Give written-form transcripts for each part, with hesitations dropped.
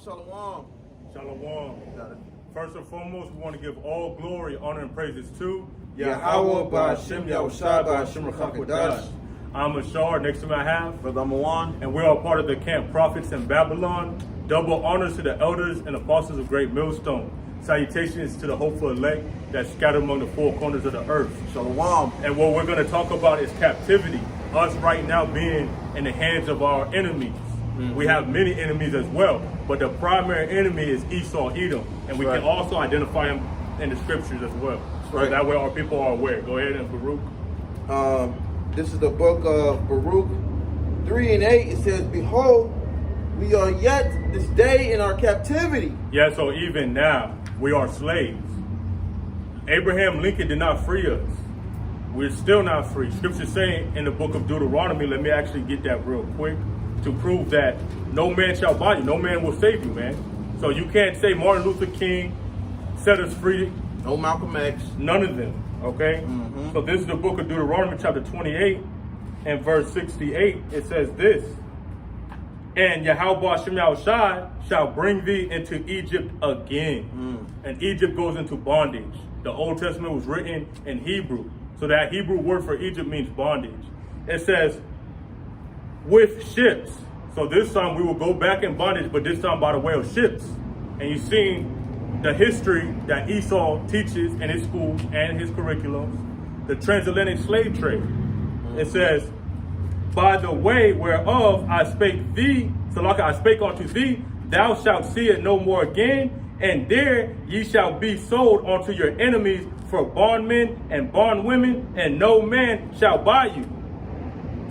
Shalom. Shalom. Got it. First and foremost, we want to give all glory, honor, and praises to Yahweh Ba'Hashem Yahushua Ba'Hashem Rachakadash. I'm Ashar. Next to me I have, Brother Mawan. and we're all part of the camp prophets in Babylon. Double honors to the elders and apostles of Great Millstone. Salutations to the hopeful elect that's scattered among the four corners of the earth. Shalom. And what we're going to talk about is captivity. Us right now being in the hands of our enemies. We have many enemies as well, but the primary enemy is Esau, Edom, and we can also identify him in the scriptures as well. So that way our people are aware. Go ahead and Baruch. This is the book of Baruch 3 and 8. It says, "Behold, we are yet this day in our captivity." Yeah, so even now we are slaves. Abraham Lincoln did not free us. We're still not free. Scripture saying in the book of Deuteronomy, let me actually get that real quick, to prove that no man shall buy you, no man will save you, man. So you can't say Martin Luther King set us free. No Malcolm X. None of them, okay? So this is the book of Deuteronomy chapter 28 and verse 68. It says this, "And Yahweh Ba'Hashem Yahushua shall bring thee into Egypt again." And Egypt goes into bondage. The Old Testament was written in Hebrew. So that Hebrew word for Egypt means bondage. It says, with ships. So this time we will go back in bondage, but this time by the way of ships. And you've seen the history that Esau teaches in his schools and his curriculums, the transatlantic slave trade. It says, by the way whereof I spake thee, so like I spake unto thee, thou shalt see it no more again, and there ye shall be sold unto your enemies for bondmen and bondwomen, and no man shall buy you.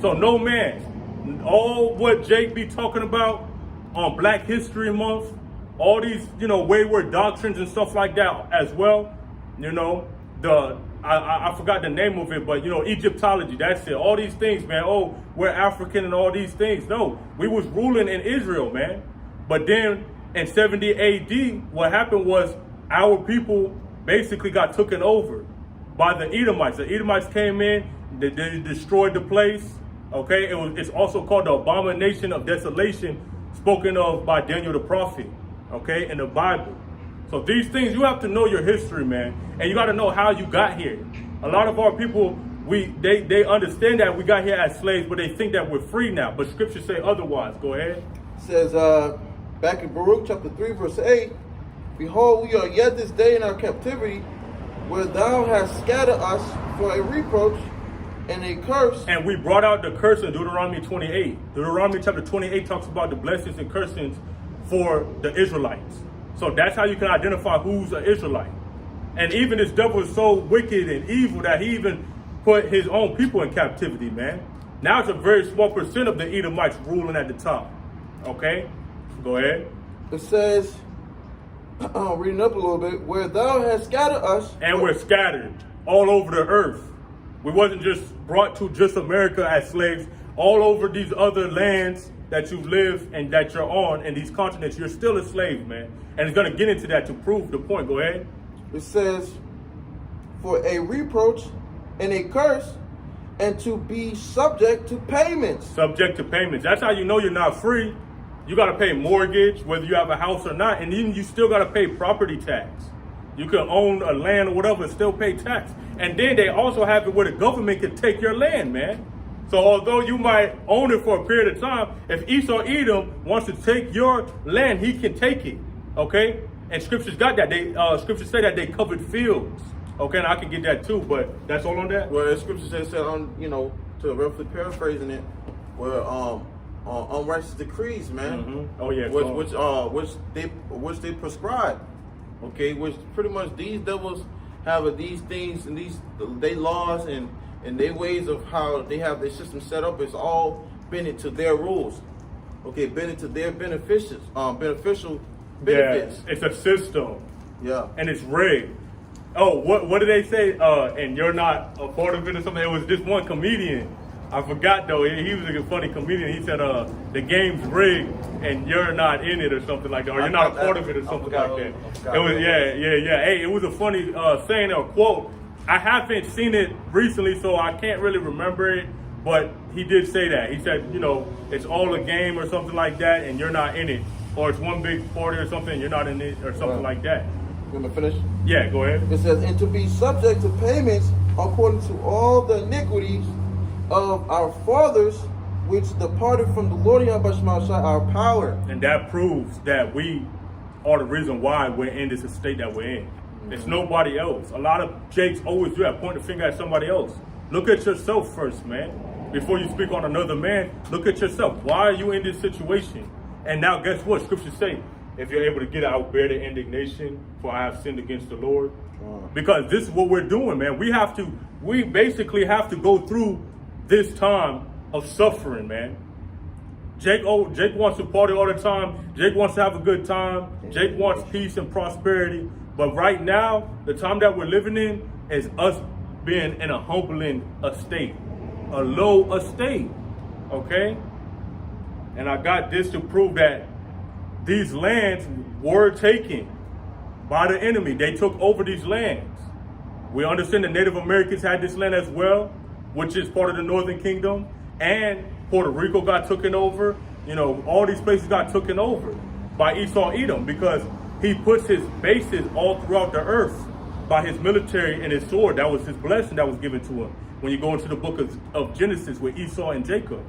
So no man. All what Jake be talking about on Black History Month, all these, wayward doctrines and stuff like that as well. I forgot the name of it, but Egyptology, that's it. All these things, man. Oh, we're African and all these things. No, we was ruling in Israel, man. But then in 70 AD, what happened was our people basically got taken over by the Edomites. The Edomites came in, they destroyed the place. Okay, it's also called the abomination of desolation, spoken of by Daniel the prophet, okay, in the Bible. So these things, you have to know your history, man, and you got to know how you got here. A lot of our people, they understand that we got here as slaves, but they think that we're free now. But scriptures say otherwise. Go ahead. It says back in Baruch chapter 3 verse 8, "Behold, we are yet this day in our captivity, where thou hast scattered us for a reproach and a curse." And we brought out the curse in Deuteronomy 28. Deuteronomy chapter 28 talks about the blessings and cursings for the Israelites. So that's how you can identify who's an Israelite. And even this devil is so wicked and evil that he even put his own people in captivity, man. Now it's a very small percent of the Edomites ruling at the top. Okay? Go ahead. It says, reading up a little bit, "Where thou hast scattered us." And we're scattered all over the earth. We wasn't just brought to just America as slaves. All over these other lands that you live and that you're on, and these continents, you're still a slave, man. And it's going to get into that to prove the point. Go ahead. It says, "For a reproach and a curse, and to be subject to payments." Subject to payments. That's how you know you're not free. You got to pay mortgage, whether you have a house or not, and then you still got to pay property tax. You can own a land or whatever and still pay tax. And then they also have it where the government can take your land, man. So although you might own it for a period of time, if Esau Edom wants to take your land, he can take it, okay? And scriptures got that. Scriptures say that they covered fields, okay? And I can get that too, but that's all on that? Well, the scripture says, to roughly paraphrasing it, where unrighteous decrees, man. Oh yeah. Which they prescribe. Okay, which pretty much these devils have these things and they laws and their ways of how they have their system set up is all bending to their rules. Okay, bending to their beneficial benefits. Yeah, it's a system. Yeah. And it's rigged. Oh, what did they say? And you're not a part of it or something? It was this one comedian. I forgot though. He was a funny comedian. He said, "The game's rigged and you're not in it or something like that, or you're not a part of it or something like that." It was yeah. Hey, it was a funny saying or quote. I haven't seen it recently, so I can't really remember it. But he did say that. He said, it's all a game or something like that, and you're not in it. or it's one big party or something, you're not in it or something like that. You want me to finish? Yeah, go ahead. It says, and to be subject to payments according to all the iniquities of our fathers, which departed from the Lord Yahweh our power. And that proves that we are the reason why we're in this state that we're in. It's nobody else. A lot of Jakes always do that, point the finger at somebody else. Look at yourself first, man. Before you speak on another man, look at yourself. Why are you in this situation? And now guess what? Scriptures say, if you're able to get out, bear the indignation, for I have sinned against the Lord. Because this is what we're doing, man. We basically have to go through this time of suffering, man. Jake wants to party all the time. Jake wants to have a good time. Jake wants peace and prosperity. But right now, the time that we're living in is us being in a humbling estate, a low estate, okay? And I got this to prove that these lands were taken by the enemy. They took over these lands. We understand the Native Americans had this land as well, which is part of the Northern Kingdom, and Puerto Rico got taken over. You know, all these places got taken over by Esau Edom because he puts his bases all throughout the earth by his military and his sword. That was his blessing that was given to him when you go into the book of Genesis with Esau and Jacob.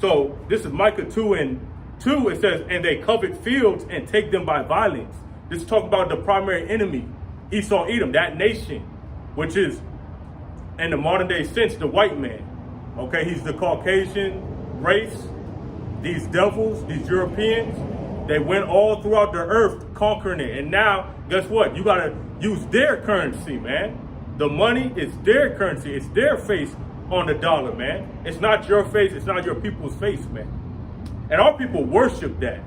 So this is Micah 2:2. It says, and they covet fields and take them by violence. This is talking about the primary enemy, Esau Edom, that nation, which is, in the modern day sense, the white man. Okay, he's the Caucasian race. These devils, these Europeans, they went all throughout the earth conquering it. And now, guess what? You got to use their currency, man. The money is their currency. It's their face on the dollar, man. It's not your face. It's not your people's face, man. And our people worship that.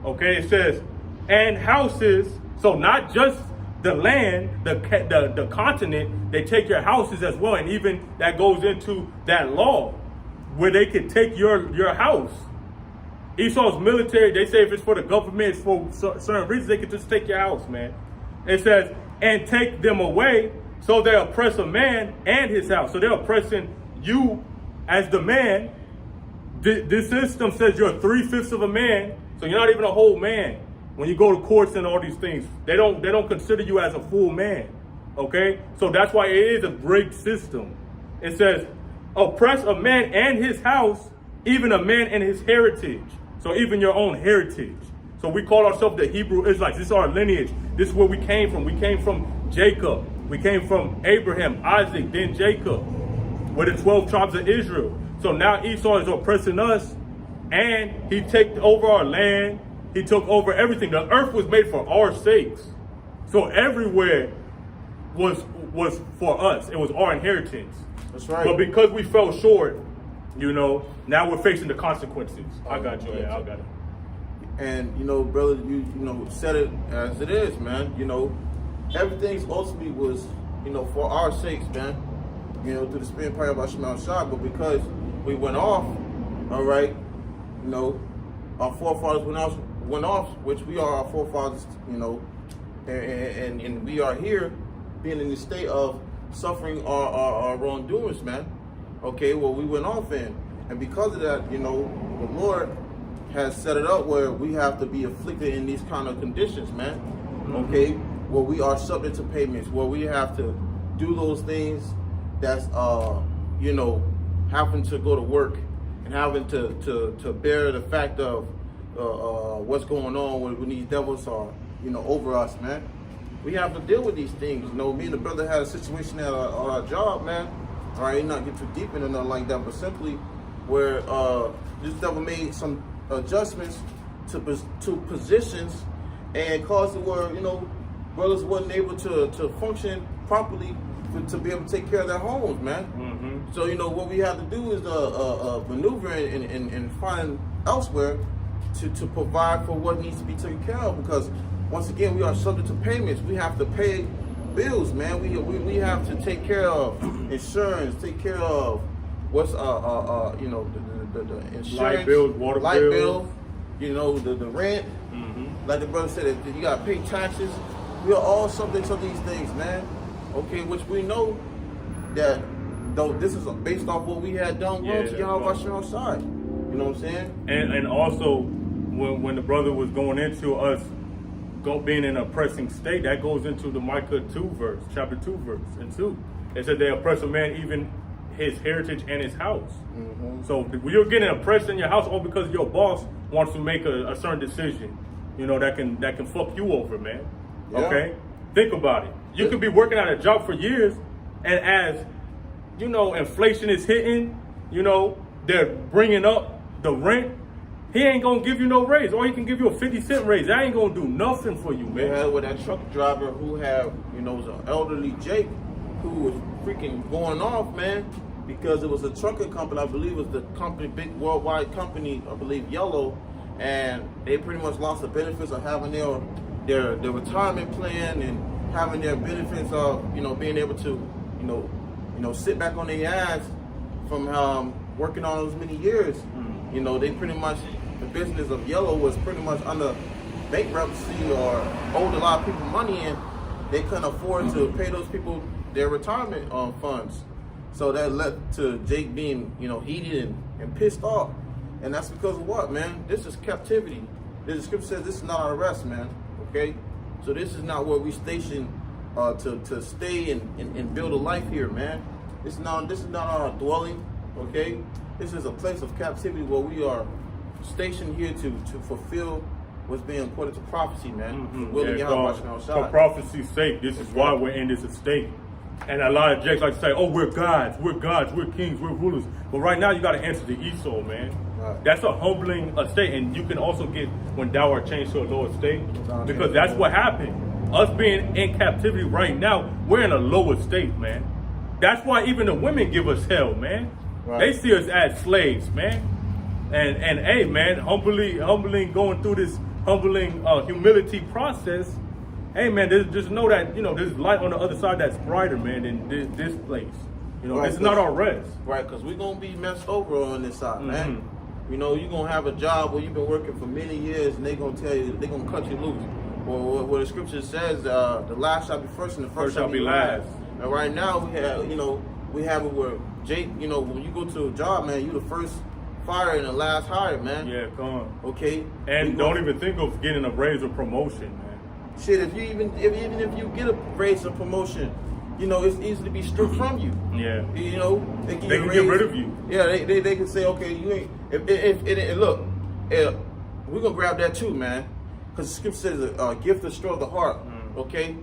Okay, it says, and houses. So not just the land, the continent, they take your houses as well. And even that goes into that law where they can take your house. Esau's military, they say if it's for the government, it's for certain reasons, they can just take your house, man. It says, and take them away, so they oppress a man and his house. So they're oppressing you as the man. This system says you're 3/5 of a man, so you're not even a whole man. When you go to courts and all these things, they don't consider you as a full man, okay? So that's why it is a rigged system. It says, oppress a man and his house, even a man and his heritage. So even your own heritage. So we call ourselves the Hebrew Israelites. This is our lineage. This is where we came from. We came from Jacob. We came from Abraham, Isaac, then Jacob. We're the 12 tribes of Israel. So now Esau is oppressing us, and he took over our land. He took over everything. The earth was made for our sakes. So everywhere was for us. It was our inheritance. That's right. But because we fell short, you know, now we're facing the consequences. I got you. Yeah, I got it. And, you know, brother, you said it as it is, man. You know, everything's ultimately was, you know, for our sakes, man. You know, through the spirit and power of Hashem Shah. But because we went off, all right, you know, our forefathers went off, which we are our forefathers, you know, and we are here being in the state of suffering our wrongdoings, man. Okay, well, we went off in. And because of that, you know, the Lord has set it up where we have to be afflicted in these kind of conditions, man. Okay, where we are subject to payments, where we have to do those things that's, you know, having to go to work and having to bear the fact of what's going on when these devils are, you know, over us, man. We have to deal with these things. You know, me and the brother had a situation at our job, man. All right, not get too deep into nothing like that, but simply where this devil made some adjustments to positions and caused it where, you know, brothers wasn't able to function properly to be able to take care of their homes, man. So, you know, what we have to do is maneuver and find elsewhere to provide for what needs to be taken care of, because once again, we are subject to payments. We have to pay bills, man. We have to take care of insurance, take care of what's you know, the insurance, light bills, water light bills, bill, you know, the rent. Like the brother said, you gotta pay taxes. We are all subject to these things, man. Okay, which we know that though this is based off what we had done to Yahweh Hashem outside. You know what I'm saying? And also, when the brother was going into us being in an oppressing state, that goes into the Micah 2 verse, chapter 2 verse and 2. It said they oppress a man even his heritage and his house. So when you're getting oppressed in your house, all because your boss wants to make a certain decision, that can fuck you over, man. Yeah. Okay, think about it. You could be working at a job for years, and as inflation is hitting, they're bringing up the rent. He ain't gonna give you no raise, or he can give you a 50-cent raise. That ain't gonna do nothing for you, man. Yeah, with that truck driver who was an elderly Jake who was freaking going off, man, because it was a trucking company. I believe it was the company, big worldwide company, I believe Yellow, and they pretty much lost the benefits of having their retirement plan and having their benefits of being able to sit back on their ass from working on those many years. They pretty much, the business of Yellow was pretty much under bankruptcy or owed a lot of people money, and they couldn't afford to pay those people their retirement funds. So that led to Jake being, heated and pissed off. And that's because of what, man? This is captivity. The scripture says this is not our rest, man. Okay? So this is not where we station to stay and build a life here, man. This is not our dwelling, okay? This is a place of captivity where we are stationed here to fulfill what's being according to prophecy, man. For prophecy's sake, this is why we're in this estate. And a lot of Jakes like to say, oh, we're gods, we're kings, we're rulers. But right now you got to answer to Esau, man. Right. That's a humbling estate. And you can also get when thou art changed to a lower state. Because that's what happened. Us being in captivity right now, we're in a lower state, man. That's why even the women give us hell, man. Right. They see us as slaves, man. And hey, man, humbling going through this humbling humility process. Hey, man, just know that, there's light on the other side that's brighter, man, than this place. Right, it's not our rest. Right, because we're going to be messed over on this side, man. You're going to have a job where you've been working for many years, and they're going to tell you, they're going to cut you loose. Well, what the scripture says, the last shall be first, and the first shall be last. And right now, we have it where Jake, when you go to a job, man, you the first fired and the last hired, man. Yeah, come on. Okay. And don't even think of getting a raise or promotion, man. Shit, if you get a raise or promotion, it's easy to be stripped from you. Yeah. They can get rid of you. Yeah, they can say, okay, you ain't. Look, we're gonna grab that too, man, because the scripture says a gift destroys the heart. Okay,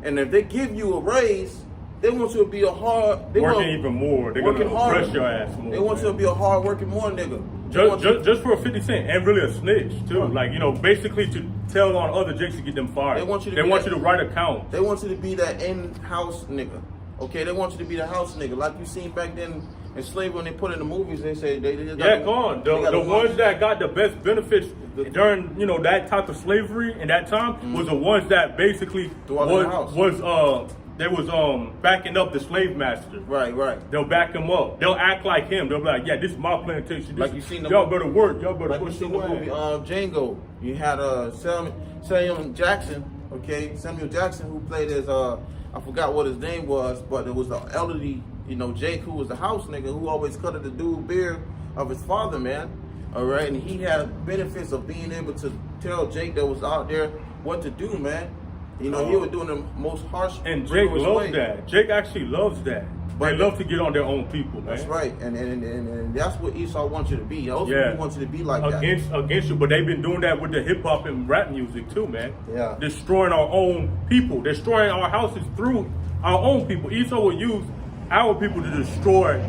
and if they give you a raise, they want you to be working even more. They're gonna press your ass more. They want you to be a hard working more nigga. Just for a 50 cent and really a snitch too. Like, basically to tell on other Jakes to get them fired. They want you to write accounts. They want you to be that in-house nigga. Okay, they want you to be the house nigga. Like you seen back then in slavery when they put in the movies, they say come on. The ones that got the best benefits during, that type of slavery in that time was the ones that basically they was backing up the slave master. Right. They'll back him up. They'll act like him. They'll be like, yeah, this is my plantation. Like you seen y'all better work. Y'all better push the movie Django. You had Samuel Jackson. Okay, Samuel Jackson, who played as I forgot what his name was, but it was the elderly, Jake, who was the house nigga who always cut the dude beard of his father, man. All right, and he had benefits of being able to tell Jake that was out there what to do, man. He was doing the most harsh. And Jake loves that. Jake actually loves that. But they love to get on their own people, man. That's right. And that's what Esau wants you to be. Those people want you to be like that. Against you. But they've been doing that with the hip hop and rap music too, man. Yeah. Destroying our own people. Destroying our houses through our own people. Esau will use our people to destroy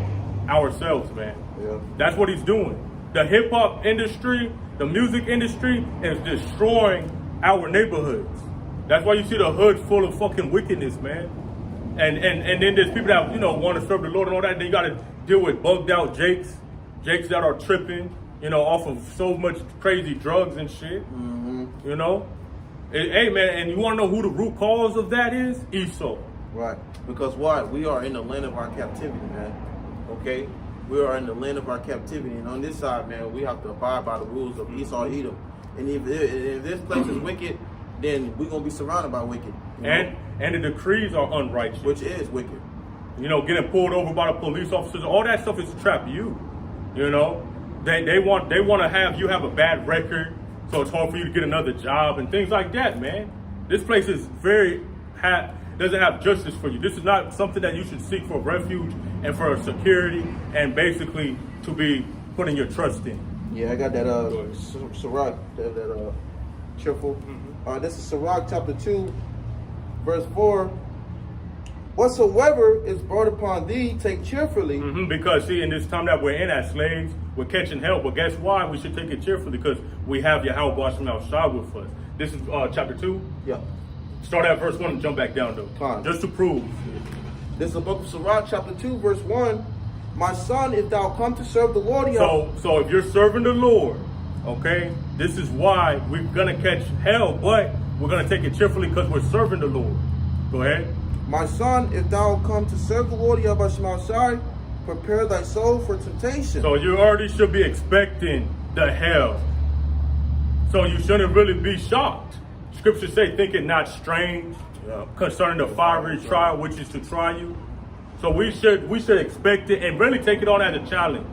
ourselves, man. Yeah. That's what he's doing. The hip hop industry, the music industry is destroying our neighborhoods. That's why you see the hood full of fucking wickedness, man. And then there's people that, want to serve the Lord and all that. Then you got to deal with bugged out Jakes that are tripping, off of so much crazy drugs and shit. Hey, man, and you want to know who the root cause of that is? Esau. Right. Because what? We are in the land of our captivity, man. Okay? We are in the land of our captivity. And on this side, man, we have to abide by the rules of Esau Edom. And if this place is wicked, then we're going to be surrounded by wicked. And the decrees are unrighteous. Which is wicked. Getting pulled over by the police officers, all that stuff is to trap you. They want to have you have a bad record. So it's hard for you to get another job and things like that, man. This place is doesn't have justice for you. This is not something that you should seek for refuge and for security and basically to be putting your trust in. Yeah, I got that Sirach, that cheerful. This is Sirach chapter 2, verse 4. Whatsoever is brought upon thee, take cheerfully. Because see, in this time that we're in as slaves, we're catching hell. But guess why? We should take it cheerfully because we have Yahweh Shema Shah with us. This is chapter 2. Yeah. Start at verse 1 and jump back down though. Fine. Just to prove. This is the book of Sirach, chapter 2, verse 1. My son, if thou come to serve the Lord, so if you're serving the Lord, okay, this is why we're gonna catch hell, but we're gonna take it cheerfully because we're serving the Lord. Go ahead. My son, if thou come to serve the Lord, Yahweh Shema Shai, prepare thy soul for temptation. So you already should be expecting the hell. So you shouldn't really be shocked. Scriptures say, think it not strange concerning the fiery trial, which is to try you. So we should expect it and really take it on as a challenge.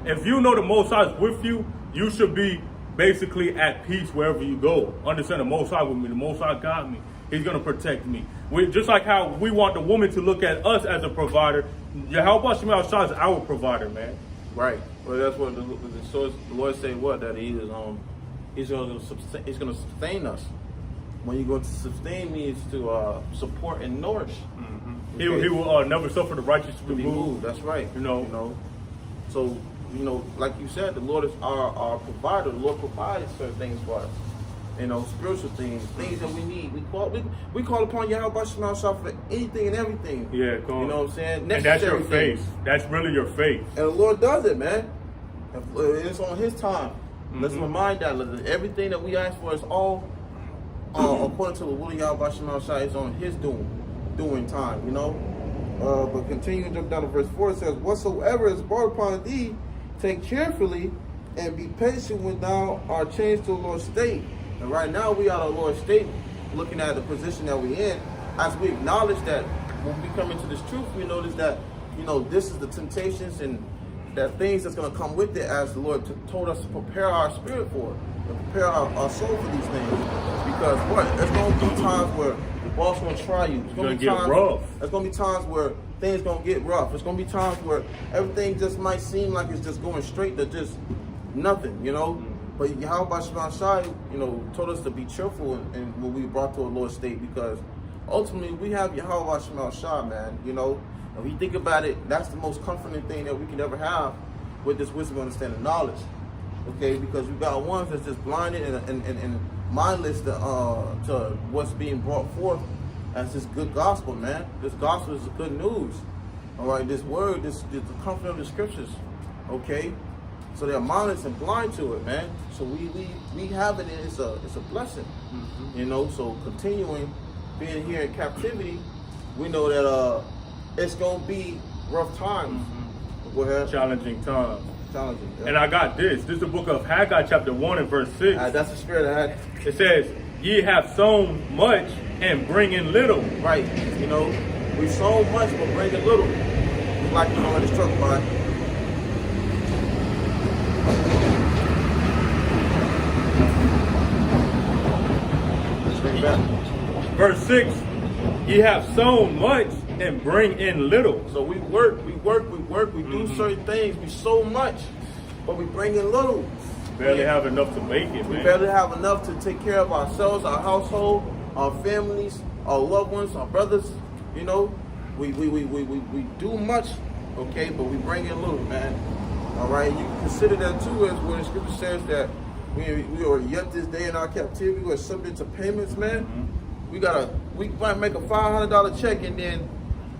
If you know the Most High is with you, you should be basically at peace wherever you go. Understand the Most High with me. The Most High got me. He's going to protect me. Just like how we want the woman to look at us as a provider, Yahweh Shema Shah is our provider, man. Right. Well, that's what the Lord say. What that He's going to sustain us. When you go to sustain means to support and nourish. Okay. He will never suffer the righteous to be moved. That's right. You know. So like you said, the Lord is our provider. The Lord provides certain things for us. Spiritual things that we need. We call upon Yahweh Shema Shah for anything and everything. Yeah, come on. You know what I'm saying? And that's your faith. That's really your faith. And the Lord does it, man. It's on His time. Let's remind that everything that we ask for is all according to the will of Yahweh Shema Shah is on His doing time. But continuing to jump down to verse 4, it says, whatsoever is brought upon thee, take cheerfully, and be patient when thou art changed to the Lord's state. And right now we are the Lord's state, looking at the position that we're in. As we acknowledge that when we come into this truth, we notice that, this is the temptations and that things that's going to come with it, as the Lord told us to prepare our spirit for it, and prepare our soul for these things. Because there's going to be times where the boss going to try you. It's going to get rough. There's going to be times where things going to get rough. There's going to be times where everything just might seem like it's just going straight to just nothing, But Yahweh Shema Shai, told us to be cheerful and when we brought to a Lord's state, because ultimately we have Yahweh Shema Shai, man. If you think about it, that's the most comforting thing that we can ever have with this wisdom, understanding, knowledge. Okay, because we got ones that's just blinded and mindless to what's being brought forth as this good gospel, man. This gospel is the good news. All right, this word, this the comfort of the scriptures. Okay. So they're mindless and blind to it, man. So we have it, and it's a blessing, So continuing being here in captivity, we know that it's gonna be rough times. Go ahead. Challenging times. Challenging. Yeah. And I got this. This is the book of Haggai, chapter 1 and verse 6. That's the spirit I had. It says, "Ye have sown much and bring in little." Right. We sown much but bring in little. Just like when it's struck by. Verse 6, ye have sown much and bring in little. So we work, we do certain things, we sow much, but we bring in little. Barely have enough to make it, We man. barely have enough to take care of ourselves, our household, our families, our loved ones, our brothers. We do much, okay, but we bring in little, man. All right, you can consider that too, as when the scripture says that we are yet this day in our captivity, we're subject to payments, man. We might make a $500 check, and then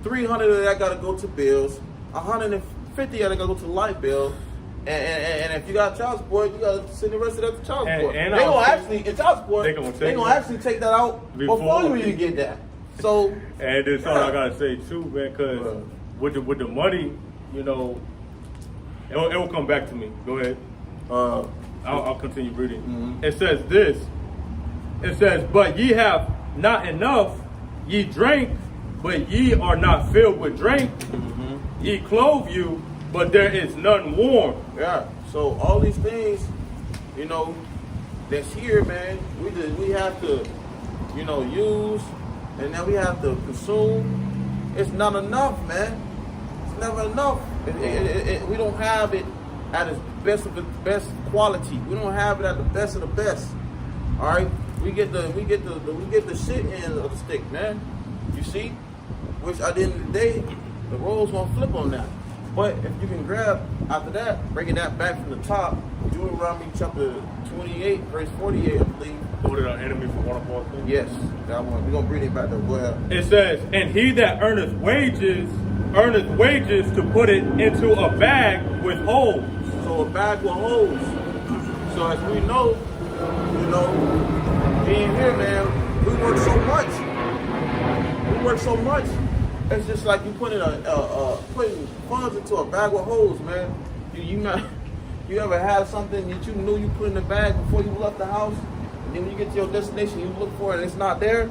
$300 of that got to go to bills, $150 of that got to go to light bill, and if you got child support, you got to send the rest of that to child support. And they gonna actually in child support, they gonna actually take that out before you even get that. So and there's something I gotta say too, man, because with the money, it will come back to me. Go ahead. I'll continue reading. It says this. It says, "But ye have not enough, ye drink, but ye are not filled with drink. Ye clothe you, but there is none warm." Yeah. So all these things, that's here, man, we have to, use, and then we have to consume. It's not enough, man. It's never enough. We don't have it at its best quality. We don't have it at the best of the best. All right, we get the shit end of the stick, man. You see, which at the end of the day, the roles won't flip on that. But if you can grab after that, bringing that back from the top, Deuteronomy chapter 28, verse 48, I believe. Quoted our enemy for one of our things. Yes, that one. We're gonna bring it back to where it says, and he that earneth wages to put it into a bag with holes. So a bag with holes. So as we know, being here, man, we work so much. It's just like you putting putting funds into a bag with holes, man. You ever had something that you knew you put in the bag before you left the house, and then when you get to your destination, you look for it and it's not there?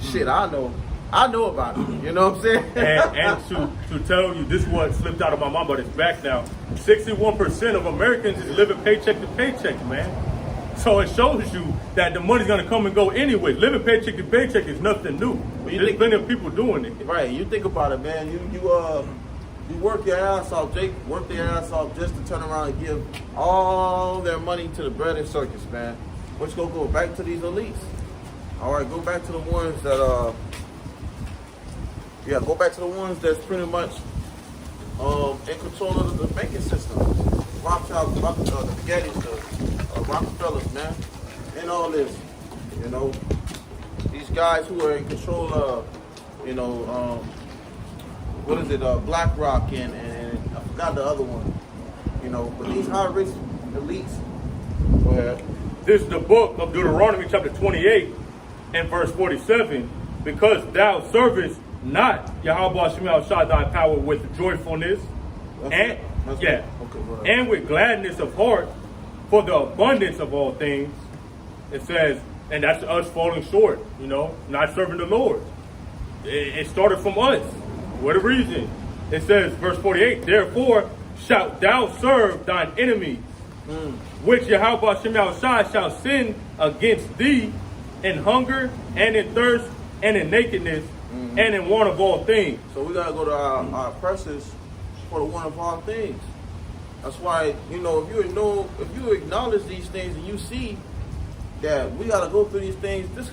Shit, I know about it. You know what I'm saying? and to tell you, this is what slipped out of my mind, but it's back now. 61% of Americans is living paycheck to paycheck, man. So it shows you that the money's gonna come and go anyway. Living paycheck to paycheck is nothing new. There's plenty of people doing it. Right. You think about it, man. You work your ass off, Jake. Work their ass off just to turn around and give all their money to the bread and circus, man. Which go back to these elites. All right, go back to the ones that go back to the ones that's pretty much in control of the banking system. Rothschild, the Getty's, the Rockefellers, man, and all this. These guys who are in control of, what is it, BlackRock and I forgot the other one. But these high risk elites, where this is the book of Deuteronomy chapter 28 and verse 47. Because thou servest not Yahweh Shemel Shah thy power with joyfulness and with gladness of heart for the abundance of all things. It says, and that's us falling short, not serving the Lord. It started from us. What a reason. It says, verse 48, therefore shalt thou serve thine enemies, which Yahweh Shemel Shah shall send against thee in hunger and in thirst and in nakedness and in want of all things. So we gotta go to our oppressors for the want of all things. That's why, if you acknowledge these things and you see that we gotta go through these things, this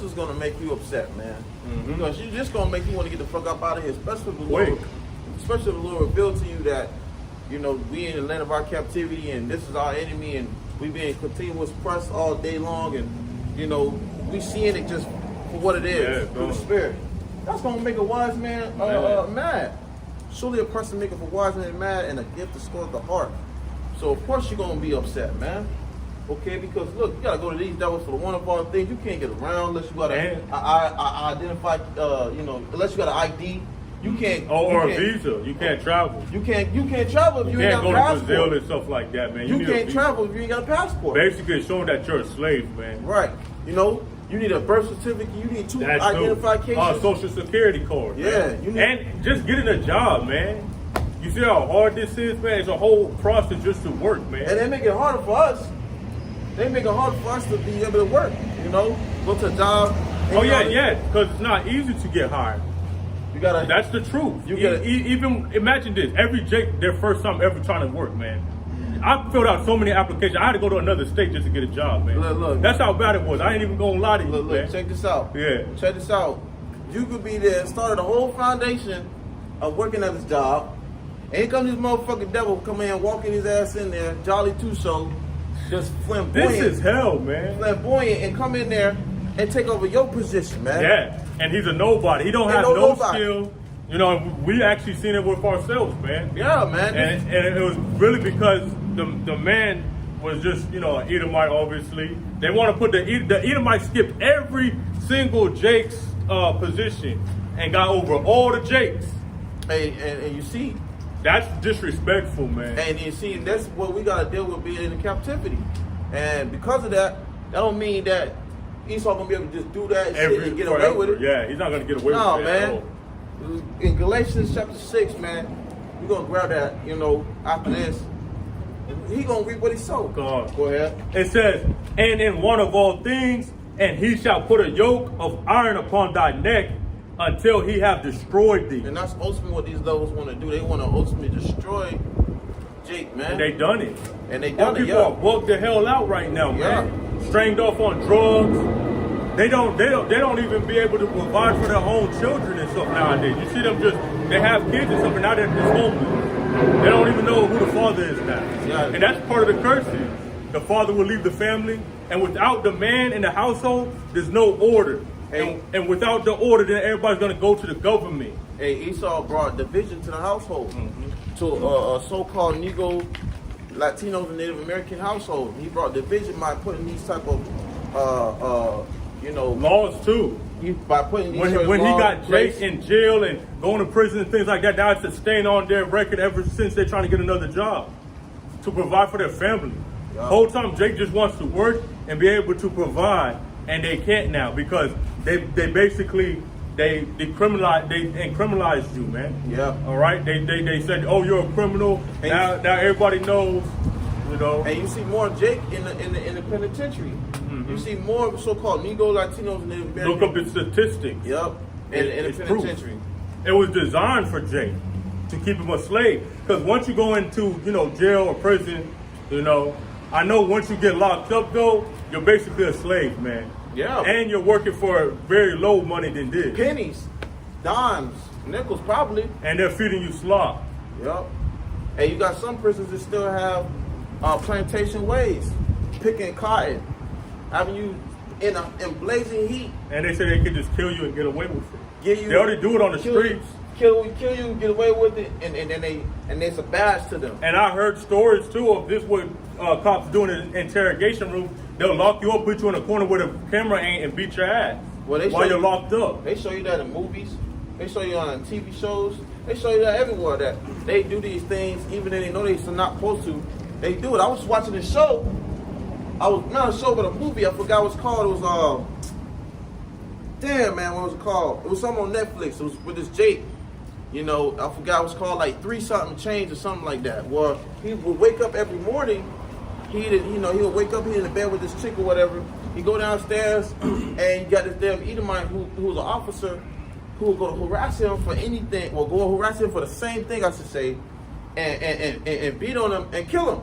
is gonna make you upset, man. Because you're just gonna make you want to get the fuck up out of here, especially if the Lord revealed to you that, we in the land of our captivity and this is our enemy and we being continuous pressed all day long and we seeing it just for what it is, through the spirit. That's gonna make a wise man mad. Surely a person maketh a wise man mad, and a gift destroys the heart. So of course you're gonna be upset, man. Okay, because look, you gotta go to these devils for the one of all things. You can't get around unless you got identify. Unless you got an ID. You can't. Or a visa. You can't travel. You can't travel if you ain't got a passport. You can't go to Brazil and stuff like that, man. You can't travel if you ain't got a passport. Basically, it's showing that you're a slave, man. Right. You need a birth certificate. You need two identifications. Social security card. Yeah. And just getting a job, man. You see how hard this is, man? It's a whole process just to work, man. And they make it harder for us. They make it harder for us to be able to work. Go to a job. Because it's not easy to get hired. That's the truth. Even imagine this. Every Jake, their first time ever trying to work, man. I filled out so many applications. I had to go to another state just to get a job, man. Look, that's how bad it was. I ain't even gonna lie to you, man. Check this out. Yeah. Check this out. You could be there and started a whole foundation of working at this job. And here comes this motherfucking devil come in, walking his ass in there, Jolly Two-So, just flamboyant. This is hell, man. Flamboyant, and come in there and take over your position, man. Yeah, and he's a nobody. He don't have no skill. We actually seen it with ourselves, man. Yeah, man. And it was really because the man was just, an Edomite, obviously. They want to put the Edomite skipped every single Jake's position and got over all the Jakes. And you see, that's disrespectful, man. And you see, that's what we got to deal with being in captivity. And because of that don't mean that Esau going to be able to just do that shit and get away with it. Yeah, he's not going to get away with it. No, man. In Galatians chapter 6, man, we're going to grab that, after this. he gonna reap what he sowed. God. Go ahead. It says, and in one of all things, and he shall put a yoke of iron upon thy neck until he have destroyed thee. And that's ultimately what these levels want to do. They want to ultimately destroy Jake, man. And they done it. And they done it, people are bugged the hell out right now, man. Strained off on drugs. They don't even be able to provide for their own children and stuff nowadays. You see them they have kids and stuff, and now they're just homeless. They don't even know who the father is now. Yeah. And that's part of the curses. The father will leave the family, and without the man in the household, there's no order. Hey. And without the order, then everybody's gonna go to the government. Hey, Esau brought division to the household, to a so-called Negro, Latinos, and Native American household. He brought division by putting these type of, laws too. By putting these When he laws got in place. Jake in jail and going to prison and things like that, now it's a stain on their record ever since they're trying to get another job to provide for their family. Yeah. The whole time Jake just wants to work and be able to provide, and they can't now because they basically criminalized you, man. Yeah. All right. They said, oh, you're a criminal. And now everybody knows. You know. And you see more Jake in the penitentiary. You see more so-called Negro, Latinos, and Native Americans. Look up the statistics. Yep. In the penitentiary. Proof. It was designed for Jake to keep him a slave. Because once you go into, jail or prison, I know once you get locked up though, you're basically a slave, man. Yeah. And you're working for very low money than this. Pennies, dimes, nickels probably. And they're feeding you slop. Yep. And you got some prisons that still have plantation ways, picking cotton, having you in blazing heat. And they say they could just kill you and get away with it. They already do it on the streets. Kill you, get away with it, and there's a badge to them. And I heard stories too of this what cops do in an interrogation room. They'll lock you up, put you in a corner where the camera ain't, and beat your ass while you're locked up. They show you that in movies. They show you on TV shows. They show you that everywhere that they do these things, even though they know they're not supposed to. They do it. I was watching this show. I was not a show, but a movie. I forgot what it's called. It was damn man, what was it called? It was something on Netflix. It was with this Jake. I forgot what it's called, like 3 something change or something like that. Well, he would wake up every morning. He would wake up, he's in the bed with this chick or whatever. He go downstairs and you got this damn Edomite who was an officer who would go harass him for anything, or go harass him for the same thing, I should say, and beat on him and kill him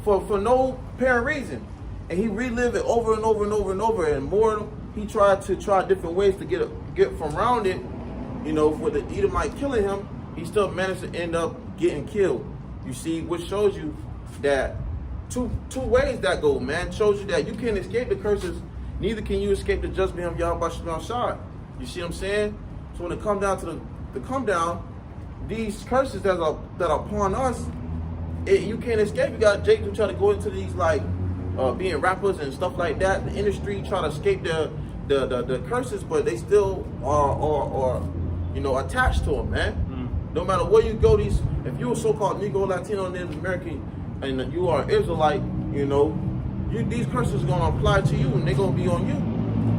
for no apparent reason. And he relived it over and over and over and over, and more he tried different ways to get from around it. With the Edomite killing him, he still managed to end up getting killed. You see, which shows you that two ways that go, man. Shows you that you can't escape the curses, neither can you escape the judgment of Yahweh Shem Shai. You see what I'm saying? So when it comes down to the come down, these curses that are upon us, you can't escape. You got Jake who try to go into these being rappers and stuff like that. The industry try to escape the curses, but they still are attached to them, man. No matter where you go, if you're a so-called Negro, Latino, Native American, and you are Israelite, these curses are gonna apply to you, and they're gonna be on you.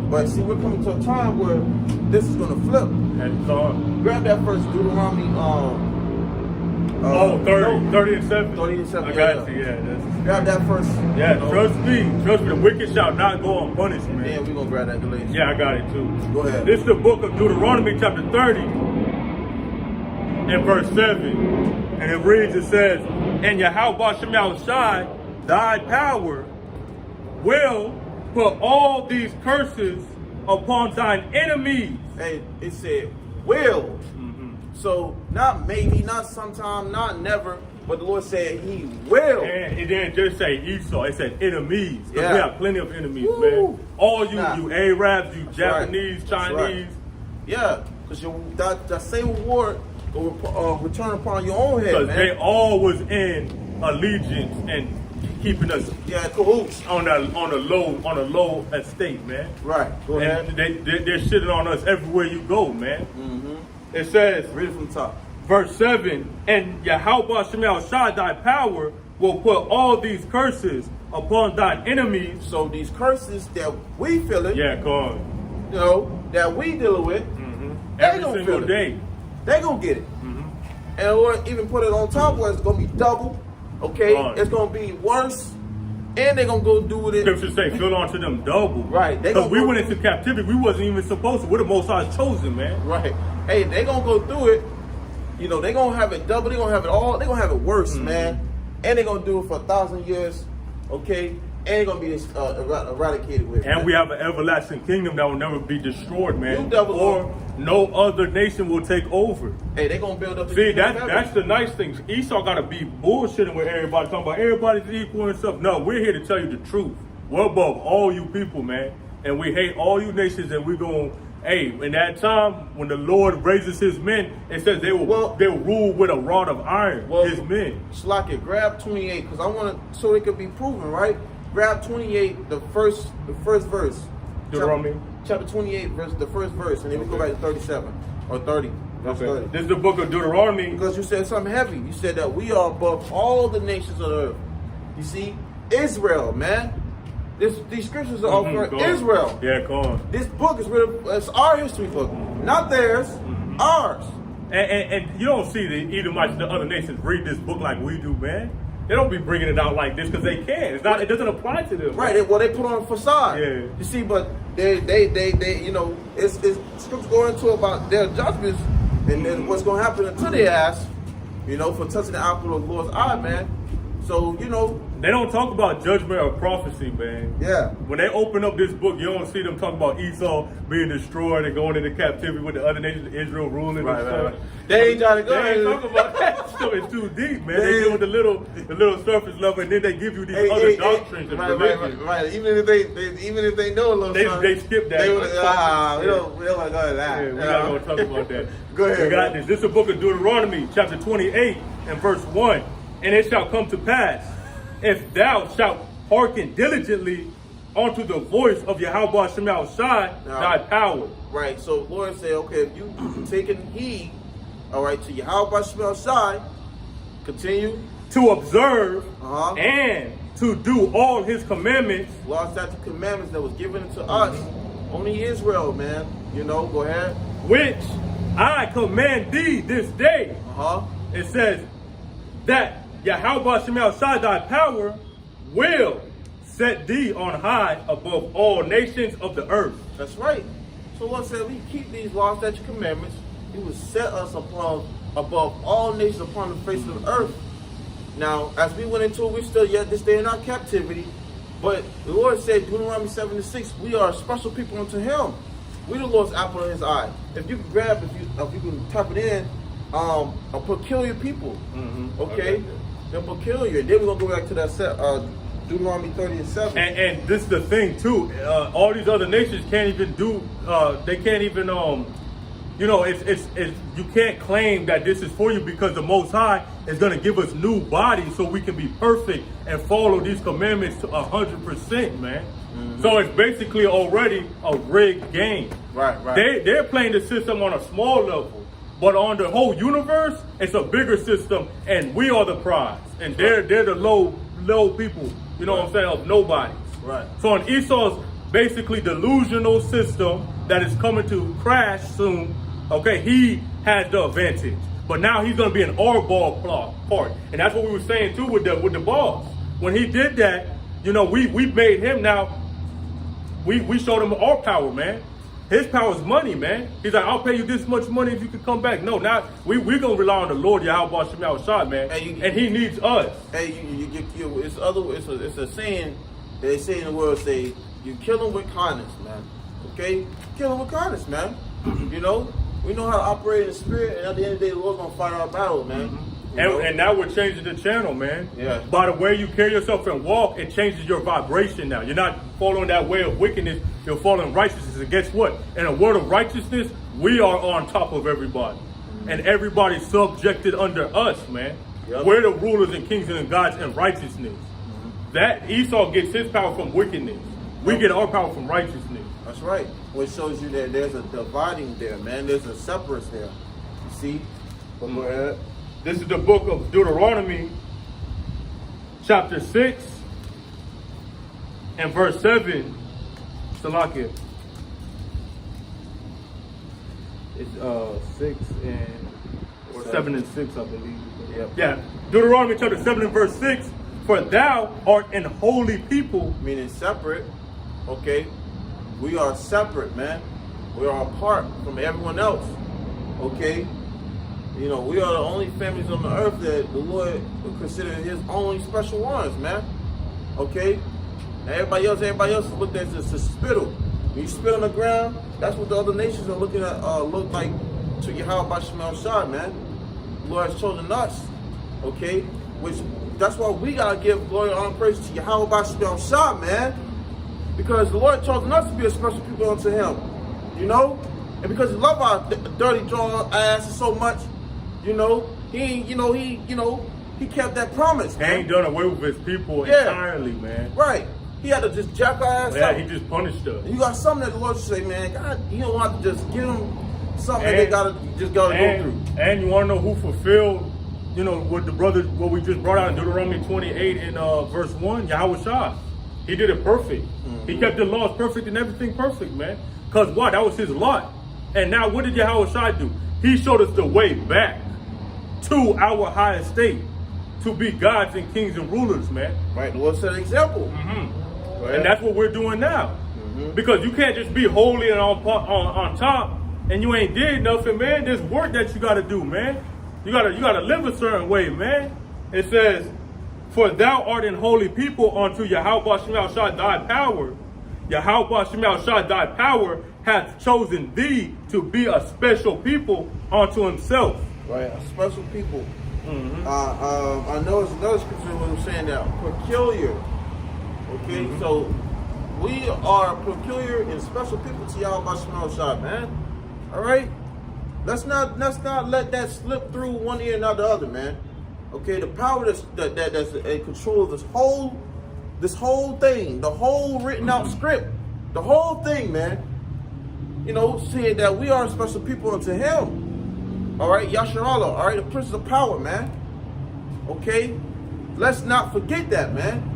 But see, we're coming to a time where this is gonna flip. And grab that first Deuteronomy. 30 and 7. 30 and 7. I got you. Yeah. Grab that first. Yeah. Trust me. The wicked shall not go unpunished, man. Yeah, we're gonna grab that Galatians. Yeah, I got it too. Go ahead. This is the book of Deuteronomy, chapter 30, and verse 7. And it reads, it says, and Yahweh Shem Shai, thy power, will put all these curses upon thine enemies. Hey, it said will. So not maybe, not sometime, not never, but the Lord said He will. And it didn't just say Esau; it said enemies. Yeah. We have plenty of enemies, man. All you Arabs, you Japanese, right. Chinese. Right. Yeah, because that same reward will return upon your own head, man. Because they all was in allegiance and keeping us cahoots on a low estate, man. Right. Go ahead. And they're shitting on us everywhere you go, man. It says, read it from the top. Verse 7, and Yahweh Shem Shai, thy power, will put all these curses upon thine enemies. So these curses that we feeling, God. That we dealing with, every single day. They gonna get it. And the Lord even put it on top where it's gonna be double, Okay, it's gonna be worse, and they're gonna go do it. Scripture say, "Fill onto them double." Right, because we went into captivity. We wasn't even supposed to. We're the Most High's chosen, man. Right. Hey, they gonna go through it. You know, they gonna have it double. They gonna have it all. They gonna have it worse, man. And they gonna do it for 1,000 years. Okay. And they're gonna be eradicated with. And we have an everlasting kingdom that will never be destroyed, man. Or no other nation will take over. Hey, they're gonna build up. See, that's the nice thing. Esau gotta be bullshitting with everybody, talking about everybody's equal and stuff. No, we're here to tell you the truth. We're above all you people, man. And we hate all you nations, and we're gonna. Hey, in that time when the Lord raises His men, it says they'll rule with a rod of iron. His men. Shlaka, grab 28 because I want to, so it could be proven, right? Grab 28, the first verse. Deuteronomy. Chapter 28, the first verse, and then we go back to 37 or 30. Verse 30. This is the book of Deuteronomy. Because you said something heavy. You said that we are above all the nations of the earth. You see, Israel, man. These scriptures are all for Israel. Yeah, come on. This book is it's our history book, not theirs, ours. And you don't see the Edomites, the other nations, read this book like we do, man. They don't be bringing it out like this because they can. It's not. It doesn't apply to them. Right. Well, they put on a facade. Yeah. You see, but they you know, it's scripts go into about their judgments and then what's going to happen until they ask, you know, for touching the apple of the Lord's eye, man. So you know. They don't talk about judgment or prophecy, man. Yeah. When they open up this book, you don't see them talk about Esau being destroyed and going into captivity with the other nations, Israel ruling and stuff. Right. They ain't trying to go. They ain't talking about that stuff. It's too deep, man. They deal with the little surface level, and then they give you these other doctrines and religions. Right. Even if they know a little something, they skip that. We don't want to go to that. Yeah, we're not going to talk about that. Go ahead. We got this. This is the book of Deuteronomy, chapter 28 and verse 1. And it shall come to pass, if thou shalt hearken diligently unto the voice of Yahweh Shema Shai, thy power. Right. So Lord said, okay, if you taking heed, all right, to Yahweh Shema Shai, continue to observe and to do all His commandments. Law, statute, commandments that was given to us, only Israel, man. You know, go ahead. Which I command thee this day. It says that Yahweh Shema Shai, thy power, will set thee on high above all nations of the earth. That's right. So Lord said, we keep these laws, statutes, commandments. He will set us above all nations upon the face of the earth. Now, as we went into it, we still yet this day in our captivity. But the Lord said, Deuteronomy 7:6, we are a special people unto Him. We the Lord's apple in His eye. If you can grab, if you can type it in, a peculiar people. Okay? They're peculiar. Then we're gonna go back to that Deuteronomy 30:7. And this is the thing too. All these other nations can't even do. They can't even. You know, it's you can't claim that this is for you because the Most High is gonna give us new bodies so we can be perfect and follow these commandments to 100%, man. So it's basically already a rigged game. Right. They're playing the system on a small level. But on the whole universe, it's a bigger system, and we are the prize. And they're the low people, you know what I'm saying, of nobodies. Right. So in Esau's basically delusional system that is coming to crash soon, okay, he has the advantage. But now he's going to be an oddball part. And that's what we were saying too with the boss. When he did that, you know, we made him now, we showed him our power, man. His power is money, man. He's like, I'll pay you this much money if you could come back. No, now we're going to rely on the Lord, Yahweh Shema Shai, man. And He needs us. Hey, it's a saying, they say in the world, say, you kill him with kindness, man. Okay? Kill him with kindness, man. You know? We know how to operate in the spirit, and at the end of the day, the Lord's going to fight our battle, man. And now we're changing the channel, man. Yeah. By the way you carry yourself and walk, it changes your vibration now. You're not following that way of wickedness, you're following righteousness. And guess what? In a world of righteousness, we are on top of everybody. And everybody's subjected under us, man. Yep. We're the rulers and kings and gods in righteousness. That Esau gets his power from wickedness. We get our power from righteousness. That's right. Which shows you that there's a dividing there, man. There's a separate there. You see? Go ahead. This is the book of Deuteronomy, chapter 6 and verse 7. Salakia. It's 6 and or 7 and 6, I believe. Yep. Yeah, Deuteronomy chapter 7 and verse 6. For thou art an holy people. Meaning separate, okay? We are separate, man. We are apart from everyone else, okay? You know, we are the only families on the earth that the Lord would consider his only special ones, man. Okay? And everybody else is looked at as a spittle. When you spit on the ground, that's what the other nations are looking at, look like to Yahweh B'Shem Shah, man. The Lord has chosen us, okay? Which, that's why we gotta give glory, honor, and praise to Yahweh B'Shem Shah, man. Because the Lord chosen us to be a special people unto him, you know? And because he love our dirty, drawn asses so much, you know, he kept that promise. He ain't done away with his people entirely, man. Right. He had to just jack our ass up. He just punished us. You got something that the Lord should say, man, God, you don't have to just give them something that they gotta go through. And you wanna know who fulfilled, you know, what we just brought out in Deuteronomy 28 in verse 1, Yahweh Shah. He did it perfect. He kept the laws perfect and everything perfect, man. Cause what? That was his lot. And now what did Yahweh Shah do? He showed us the way back to our high estate, to be gods and kings and rulers, man. Right, the Lord set an example. Right. And that's what we're doing now. Because you can't just be holy and on top and you ain't did nothing, man. There's work that you gotta do, man. You gotta live a certain way, man. It says, for thou art an holy people unto Yahweh Shemel Shah thy power. Yahweh Shemel Shah thy power hath chosen thee to be a special people unto himself. Right, a special people. I know it's another scripture where I'm saying that peculiar. Okay, so we are peculiar and special people to Yahweh Shemel Shah, man. All right, let's not let that slip through one ear and not the other, man. Okay, the power that's in control of this whole thing, the whole written out script, the whole thing, man. You know, saying that we are special people unto him. All right, Yasharallah, all right, the Prince of Power, man. Okay, let's not forget that, man.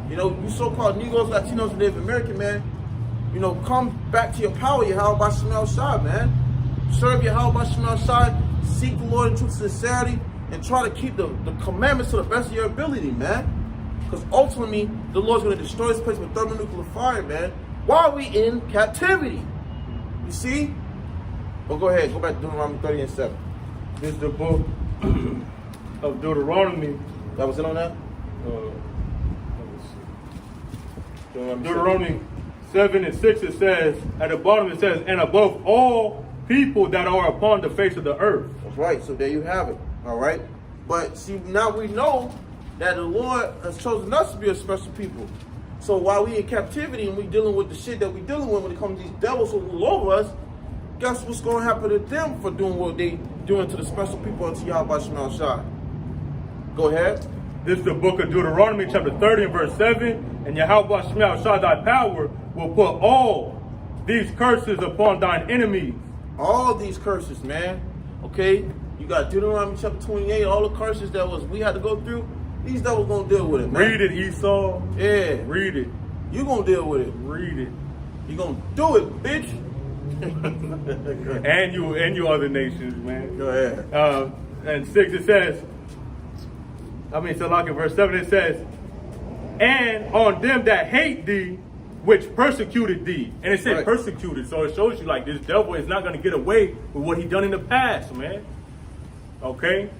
You know, you so-called Negroes, Latinos, and Native American, man. You know, come back to your power, Yahweh B'Shem Shah, man. Serve Yahweh B'Shem Shah, seek the Lord in truth and sincerity, and try to keep the commandments to the best of your ability, man. Because ultimately, the Lord's going to destroy this place with thermonuclear fire, man, while we in captivity. You see? Well, go ahead. Go back to Deuteronomy 30 and 7. This is the book of Deuteronomy. That was it on that? Deuteronomy 7 and 6, it says, at the bottom it says, and above all people that are upon the face of the earth. That's right. So there you have it. All right. But see, now we know that the Lord has chosen us to be a special people. So while we in captivity and we dealing with the shit that we dealing with when it comes to these devils who rule over us, guess what's going to happen to them for doing what they doing to the special people unto Yahweh Shemel Shah? Go ahead. This is the book of Deuteronomy chapter 30 and verse 7. And Yahweh Shemel Shah thy power will put all these curses upon thine enemies. All these curses, man. Okay? You got Deuteronomy chapter 28, all the curses that we had to go through. These devils gonna deal with it, man. Read it, Esau. Yeah. Read it. You gonna deal with it. Read it. You gonna do it, bitch. and you other nations, man. Go ahead. And 6 it says, so like in verse 7 it says, and on them that hate thee, which persecuted thee. And it said persecuted, so it shows you like this devil is not going to get away with what he done in the past, man. Okay?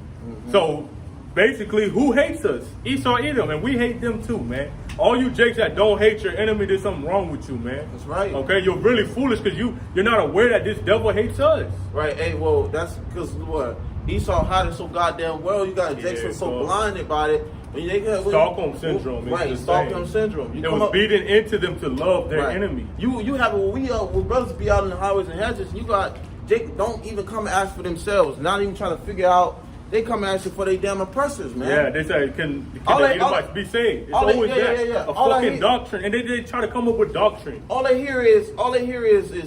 So basically, who hates us? Esau, Edom, and we hate them too, man. All you jakes that don't hate your enemy, there's something wrong with you, man. That's right. Okay, you're really foolish because you're not aware that this devil hates us. Right. Hey, well, that's because what Esau hiding so goddamn well. You got jakes who so blinded by it. Stockholm syndrome. Right. Stockholm syndrome. It was beaten into them to love their enemy. You have when brothers be out in the highways and hedges. And you got Jake don't even come and ask for themselves. Not even trying to figure out. They come and ask you for their damn oppressors, man. Yeah, they say, can the Edomites be saved? It's always that. A fucking doctrine. And they try to come up with doctrine. All they hear is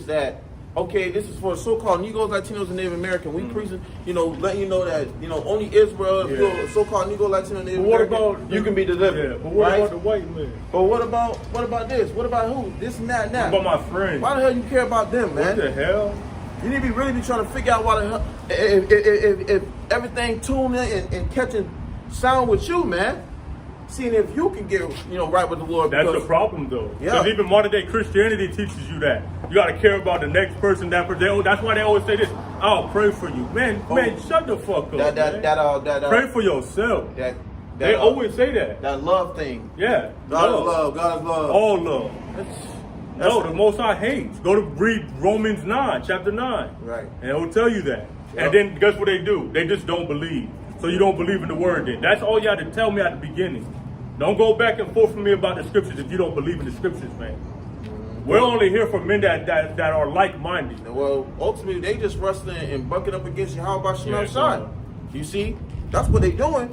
that, okay, this is for so-called Negroes, Latinos, and Native American. We preaching, letting you know that, only Israel, if you're a so-called Negro, Latino, Native American, you can be delivered. Yeah, but what about the white man? But what about this? What about who? This and that and that. What about my friends? Why the hell you care about them, man? What the hell? You need to really be trying to figure out why the hell, if everything tuned in and catching sound with you, man. Seeing if you can get, right with the Lord. That's the problem, though. Yeah. Because even modern day Christianity teaches you that you got to care about the next person. That's why they always say this. I'll pray for you, man. Shut the fuck up. Pray for yourself. They always say that. That love thing. Yeah. God is love. God is love. All love. No, the Most High hates. Go to read Romans 9, chapter 9. Right. And it will tell you that. Yep. And then guess what they do? They just don't believe. So you don't believe in the word then. That's all you had to tell me at the beginning. Don't go back and forth with me about the scriptures if you don't believe in the scriptures, man. We're only here for men that are like-minded. Well, ultimately, they just wrestling and bucking up against Yahweh Shem Shai. You see? That's what they doing,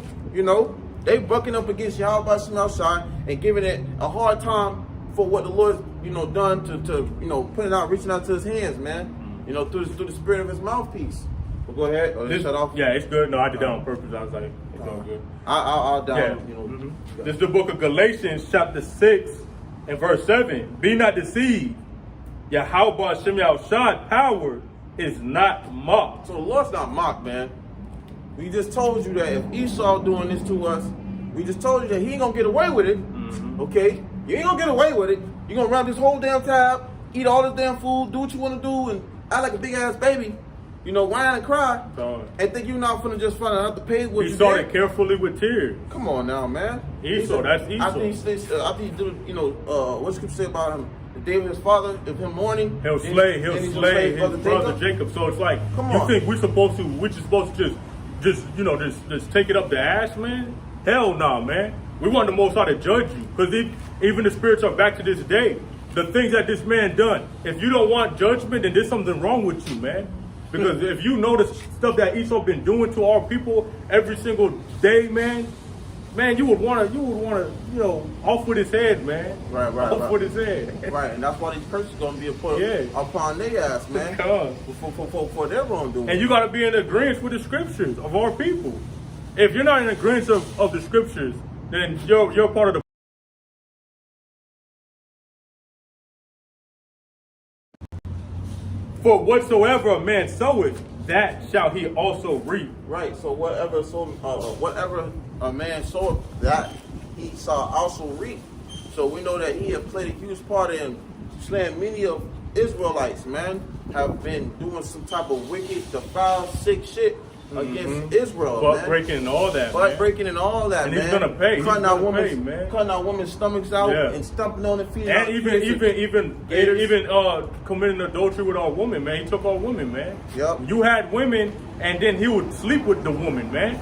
They bucking up against Yahweh Shem Shai and giving it a hard time for what the Lord's, done to putting out, reaching out to his hands, man. Through the spirit of his mouthpiece. Well, go ahead. Shut off. Yeah, it's good. No, I did that on purpose. I was like, it's all good. I'll down. Yeah. This is the book of Galatians, chapter 6 and verse 7. Be not deceived. Yahweh Shem Shai power is not mocked. So the Lord's not mocked, man. We just told you that if Esau doing this to us, we just told you that he ain't gonna get away with it. Okay? You ain't gonna get away with it. You're gonna run this whole damn tab, eat all this damn food, do what you wanna do, and act like a big ass baby. Whine and cry, and think you're not gonna just find out to pay what you started carefully with tears. Come on now, man. Esau, that's Esau. I think what scripture say about him? The day of his father, of him mourning, he'll slay his brother Jacob. So it's like, you think we're supposed to just take it up the ass, man? Hell no, man. We want the Most High to judge you, because even the spirits are back to this day. The things that this man done. If you don't want judgment, then there's something wrong with you, man. Because if you know the stuff that Esau been doing to our people every single day, man, you would want to, off with his head, man. Right. Off with his head. Right, and that's why these curses gonna be upon their ass, man. For their wrongdoing. And you got to be in agreement with the scriptures of our people. If you're not in agreement of the scriptures, then you're part of the. For whatsoever a man soweth, that shall he also reap. Right. So whatever a man soweth, that he shall also reap. So we know that he have played a huge part in slaying many of Israelites. Man, have been doing some type of wicked, defiled, sick shit against Israel. But breaking and all that. And he's gonna pay. Cutting out women's stomachs out and stumping on their feet. And even committing adultery with our woman, man. He took our woman, man. Yep. You had women, and then he would sleep with the woman, man.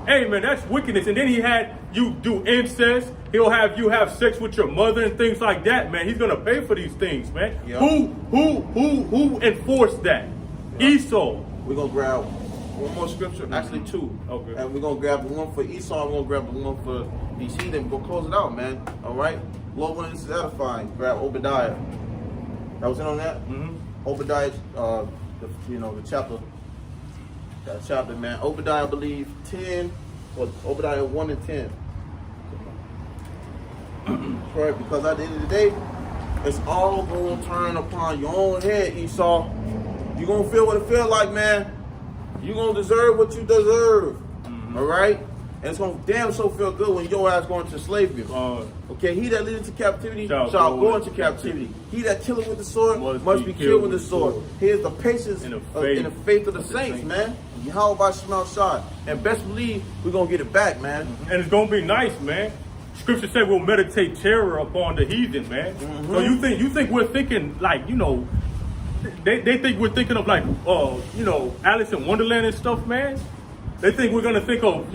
Hey, man, that's wickedness. And then he had you do incest. He'll have you have sex with your mother and things like that, man. He's gonna pay for these things, man. Yep. Who enforced that? Yep. Esau. We're gonna grab one more scripture, actually two. Okay. And we're gonna grab the one for Esau, and we're gonna grab the one for these heathen. We're gonna close it out, man. All right. Lord, when this is edifying, grab Obadiah. That was in on that. Obadiah, the chapter. That chapter, man. Obadiah, I believe 10, or Obadiah 1 and 10. Right, because at the end of the day, it's all gonna turn upon your own head, Esau. You're gonna feel what it feels like, man. You're gonna deserve what you deserve. All right? And it's gonna damn so feel good when your ass going to slavery. Okay, he that leadeth to captivity shall go into captivity. He that killeth with the sword must be killed with the sword. Here's the patience in the faith of the saints, man. Yahweh Shem Shai. And best believe we're gonna get it back, man. And it's gonna be nice, man. Scripture said we'll meditate terror upon the heathen, man. So you think we're thinking like, they think we're thinking of like Alice in Wonderland and stuff, man. They think we're gonna think of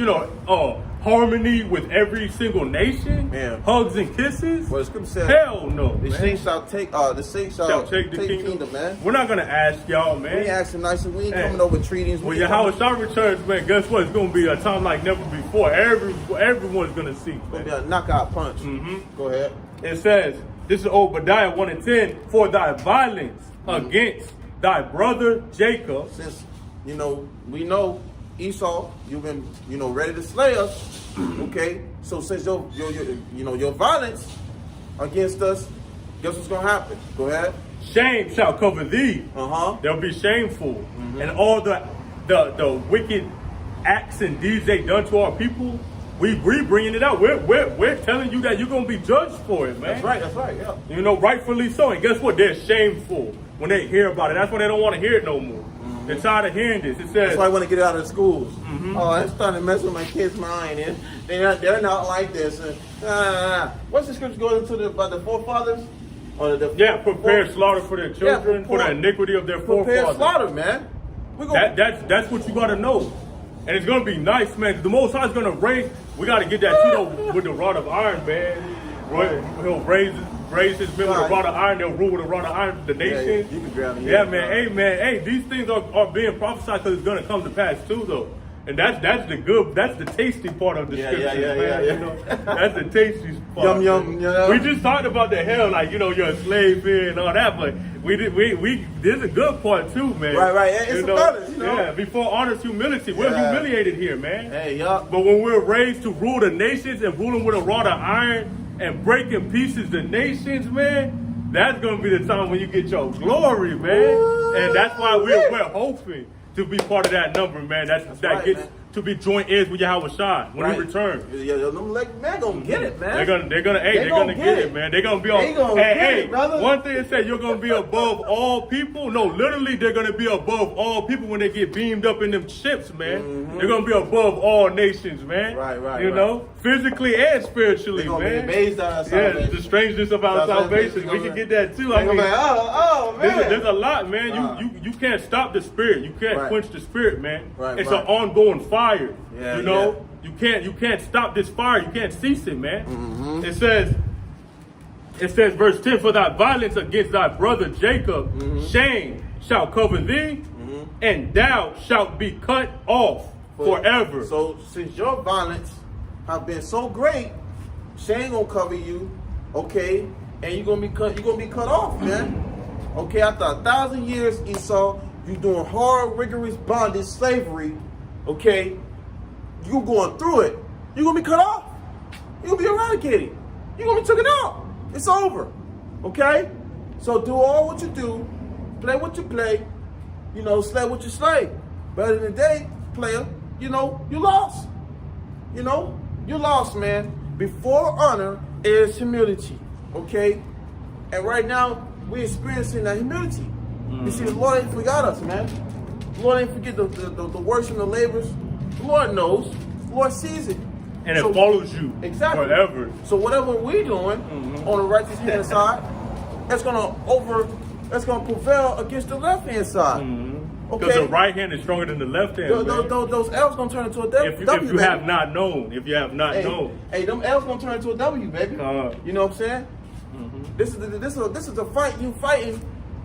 harmony with every single nation, hugs and kisses. Well, the scripture says, hell no. The saints shall take the kingdom, man. We're not gonna ask y'all, man. We ain't asking nicely. We ain't coming over treaties. When Yahweh Shai returns, man, guess what? It's gonna be a time like never before. Everyone's gonna see. It's gonna be a knockout punch. Go ahead. It says, this is Obadiah 1 and 10, for thy violence against thy brother Jacob. Since we know Esau, you've been ready to slay us. Okay, so since your violence against us, guess what's gonna happen? Go ahead. shame shall cover thee. They'll be shameful. And all the wicked acts and deeds they done to our people, we bringing it out. We're telling you that you're gonna be judged for it, man. That's right, yeah. You know, rightfully so. And guess what? They're shameful when they hear about it. That's why they don't want to hear it no more. They're tired of hearing this. It says that's why I want to get it out of the schools. Oh, it's starting to mess with my kids' mind. And they're not like this. What's the scripture going into about the forefathers? Or prepare slaughter for their children, for the iniquity of their forefathers. Prepare slaughter, man. That's what you gotta know. And it's gonna be nice, man. The Most High is gonna raise. We gotta get that with the rod of iron, man. He'll raise his men with a rod of iron. They'll rule with a rod of iron the nations. You can grab me. Yeah, man. Hey, man. Hey, these things are being prophesied because it's gonna come to pass too, though. And that's the tasty part of the scripture, man. You know, that's the tasty part. Yum. You know? We just talked about the hell, like, you know, you're a slave here and all that, but this is a good part too, man. Right. It's a balance, you know. Yeah, before honest humility, we're humiliated here, man. Hey, yup. But when we're raised to rule the nations and ruling with a rod of iron and break in pieces the nations, man, that's gonna be the time when you get your glory, man. And that's why we're hoping to be part of that number, man. That gets man. To be joint heirs with Yahweh Shai when he returns. Yeah, them man gonna get it, man. They're gonna get it, man. They're gonna be on. Hey, one thing it said, you're gonna be above all people. No, literally, they're gonna be above all people when they get beamed up in them ships, man. They're gonna be above all nations, man. Right. You know, physically and spiritually, man. Be amazed at our salvation. Yeah, the strangeness of our salvation. We can get that too. I mean, oh man, there's a lot, man. You can't stop the spirit. You can't quench the spirit, man. It's an ongoing fire. You know, you can't stop this fire. You can't cease it, man. It says, verse 10, for thy violence against thy brother Jacob, shame shall cover thee, and thou shalt be cut off forever. So since your violence have been so great, shame gonna cover you, okay, and you're gonna be cut off, man. Okay, after 1,000 years, Esau, you doing hard, rigorous bondage, slavery. Okay, you going through it. You're gonna be cut off. You're gonna be eradicated. You're gonna be taken out. It's over. Okay? So do all what you do, play what you play, you know, slay what you slay. But at the end of the day, player, you know, you lost. You know, you lost, man. Before honor is humility. Okay? And right now, we're experiencing that humility. You see, the Lord ain't forgot us, man. The Lord ain't forget the works and the labors. The Lord knows. The Lord sees it. And it follows you forever. So whatever we're doing on the right hand side, that's gonna prevail against the left hand side. Because the right hand is stronger than the left hand. Those L's gonna turn into a W. If you have not known. Known. Hey, them L's gonna turn into a W, baby. You know what I'm saying? This is the fight you fighting.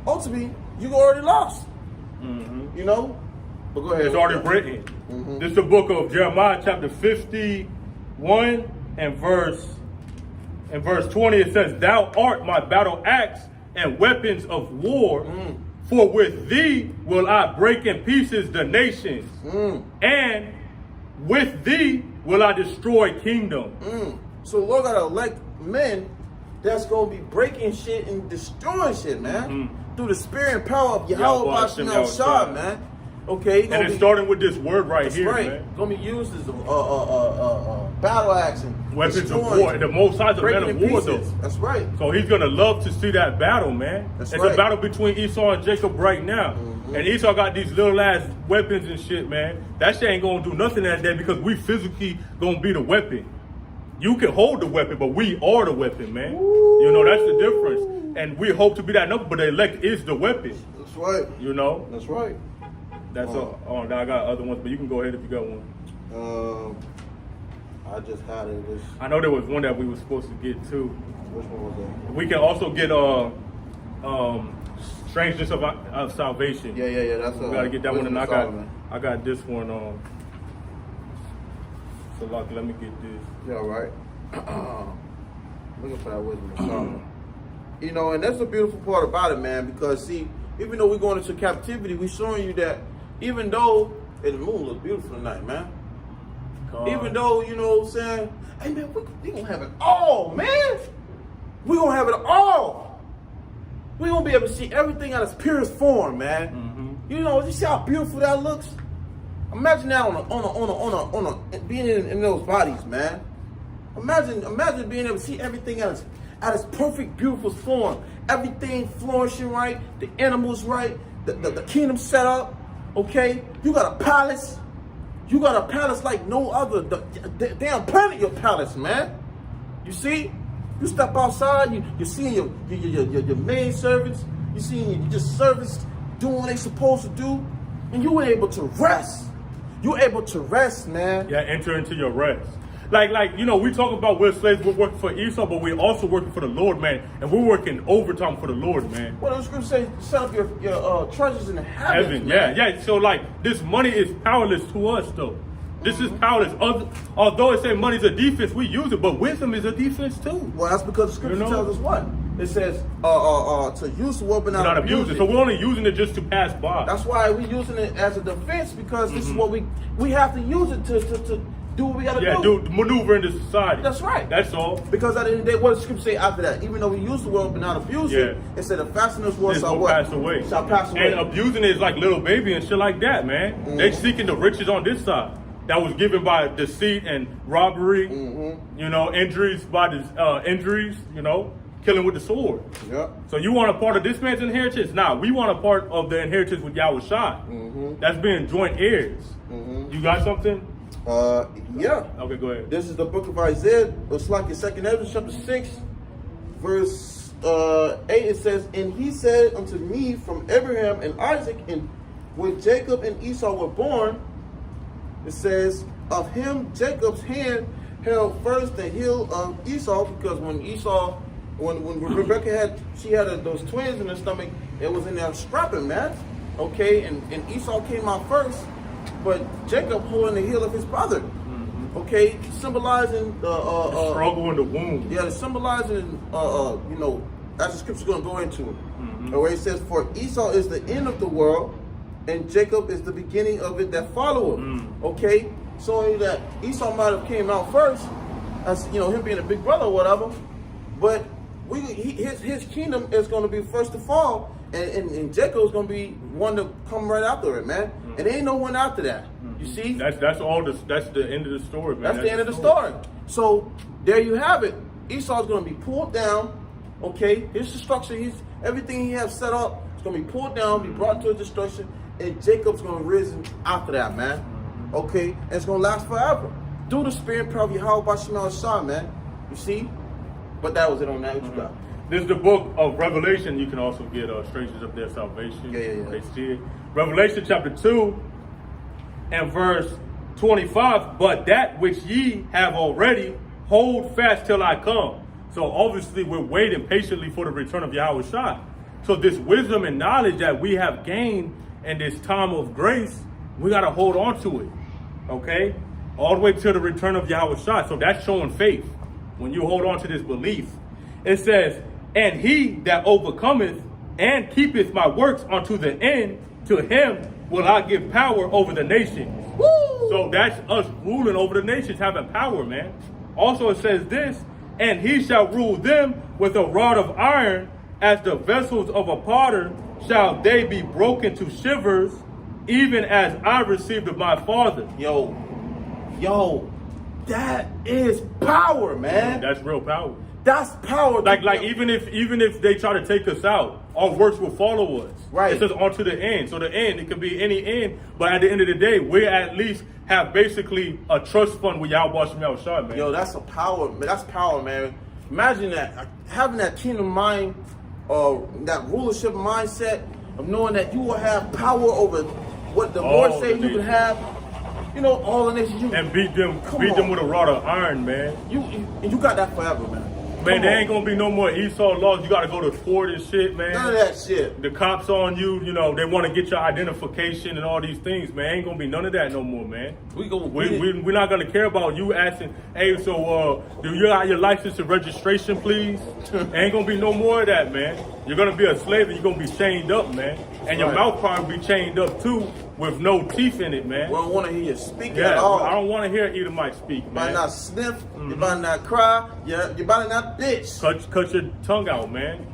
Ultimately, you already lost. You know? But go ahead. It's already written. This is the book of Jeremiah, chapter 51 and verse 20. It says, thou art my battle axe and weapons of war, for with thee will I break in pieces the nations, and with thee will I destroy kingdom. So the Lord gotta elect men that's gonna be breaking shit and destroying shit, man. Through the spirit and power of Yahweh Shai, man. Okay, and it's starting with this word right here, man. Gonna be used as a battle axe and weapons of war. The Most High is a man of war, though. That's right. So he's gonna love to see that battle, man. It's a battle between Esau and Jacob right now. And Esau got these little ass weapons and shit, man. That shit ain't gonna do nothing that day because we physically gonna be the weapon. You can hold the weapon, but we are the weapon, man. You know, that's the difference. And we hope to be that number, but the elect is the weapon. That's right. You know? That's right. That's all. Oh, I got other ones, but you can go ahead if you got one. I just had it. I know there was one that we were supposed to get too. Which one was that? We can also get strangeness of salvation. Yeah. That's we gotta get that one, and I got this one. So Lucky, let me get this. Yeah, right. Looking for that wisdom of Solomon. You know, and that's the beautiful part about it, man. Because see, even though we're going into captivity, we're showing you that even though the moon looks beautiful tonight, man. Even though, you know what I'm saying, hey man, we gonna have it all, man. We gonna have it all. We're gonna be able to see everything at its purest form, man. You know, you see how beautiful that looks. Imagine that being in those bodies, man. Imagine being able to see everything at its perfect, beautiful form. Everything flourishing right, the animals right, the kingdom set up. Okay, you got a palace. You got a palace like no other. The damn planet, your palace, man. You see, you step outside, you see your maid servants. You see you just servants doing what they supposed to do, and you were able to rest. You're able to rest, man. Yeah, enter into your rest. Like you know, we talk about we're slaves, we're working for Esau, but we're also working for the Lord, man. And we're working overtime for the Lord, man. Well, the scripture says, set up your treasures in the heavens, yeah. So like, this money is powerless to us, though. This is powerless. Although it says money's a defense, we use it, but wisdom is a defense too. Well, that's because the scripture tells us what? It says to use the word but not abuse it. So we're only using it just to pass by. That's why we're using it as a defense, because this is what we have to use it to do what we got to do. Yeah, do maneuver into society. That's right. That's all. Because at the end of the day, what does the scripture say after that? Even though we use the word but not abuse it, it said the fasteners word shall what? Pass away. Shall pass away. And abusing it is like little baby and shit like that, man. They seeking the riches on this side. That was given by deceit and robbery, you know, injuries by injuries, you know, killing with the sword. Yep. So you want a part of this man's inheritance? Nah, we want a part of the inheritance with Yahweh Shai. That's being joint heirs. You got something? Yeah. Okay, go ahead. This is the book of Isaiah. It's like your second Ezra, chapter 6, verse 8. It says, "And he said unto me, from Abraham and Isaac, and when Jacob and Esau were born," it says, "of him Jacob's hand held first the heel of Esau," because when Rebecca had those twins in her stomach, it was in there strapping, man. Okay, and Esau came out first, but Jacob holding the heel of his brother. Okay, symbolizing the struggle in the womb. Yeah, symbolizing you know, as the scripture's gonna go into it. Where it says, "For Esau is the end of the world, and Jacob is the beginning of it that followeth." Okay, so that Esau might have came out first, as you know, him being a big brother or whatever, but his kingdom is going to be first to fall, and Jacob's going to be one to come right after it, man. And there ain't no one after that. You see? That's all. That's the end of the story, man. That's the end of the story. So there you have it. Esau's going to be pulled down. Okay, his destruction, everything he has set up is going to be pulled down, be brought to his destruction. And Jacob's going to risen after that, man. Okay? And it's going to last forever. Through the spirit power of Yahweh Bashim Shah, man. You see? But that was it on that. What you got? This is the book of Revelation. You can also get Strangers of Their Salvation. Yeah. They see it. Revelation chapter 2 and verse 25. "But that which ye have already, hold fast till I come." So obviously we're waiting patiently for the return of Yahweh Shai. So this wisdom and knowledge that we have gained in this time of grace, we got to hold on to it, okay? All the way to the return of Yahweh Shai. So that's showing faith when you hold on to this belief. It says, "And he that overcometh and keepeth my works unto the end, to him will I give power over the nations." Woo! So that's us ruling over the nations, having power, man. Also it says this, "And he shall rule them with a rod of iron, as the vessels of a potter shall they be broken to shivers, even as I received of my Father." Yo, that is power, man. That's real power. That's power. Like even if they try to take us out, our works will follow us. Right. It says on to the end. So the end, it could be any end, but at the end of the day, we at least have basically a trust fund with Yahweh Shem Shah, man. Yo, that's a power, man. That's power, man. Imagine that, having that kingdom mind, that rulership mindset of knowing that you will have power over what the Lord said you can have. You know, all the nations. And beat them with a rod of iron, man. You got that forever, man. Man, there ain't gonna be no more Esau laws. You gotta go to court and shit, man. None of that shit. The cops on you, you know, they want to get your identification and all these things, man. Ain't gonna be none of that no more, man. We're not gonna care about you asking, "Hey, so do you got your license and registration, please?" Ain't gonna be no more of that, man. You're gonna be a slave and you're gonna be chained up, man. And your mouth probably be chained up too, with no teeth in it, man. We don't want to hear you speak at all. I don't want to hear Edomite speak, man. You better not sniff. You better not cry. You better not bitch. Cut your tongue out, man.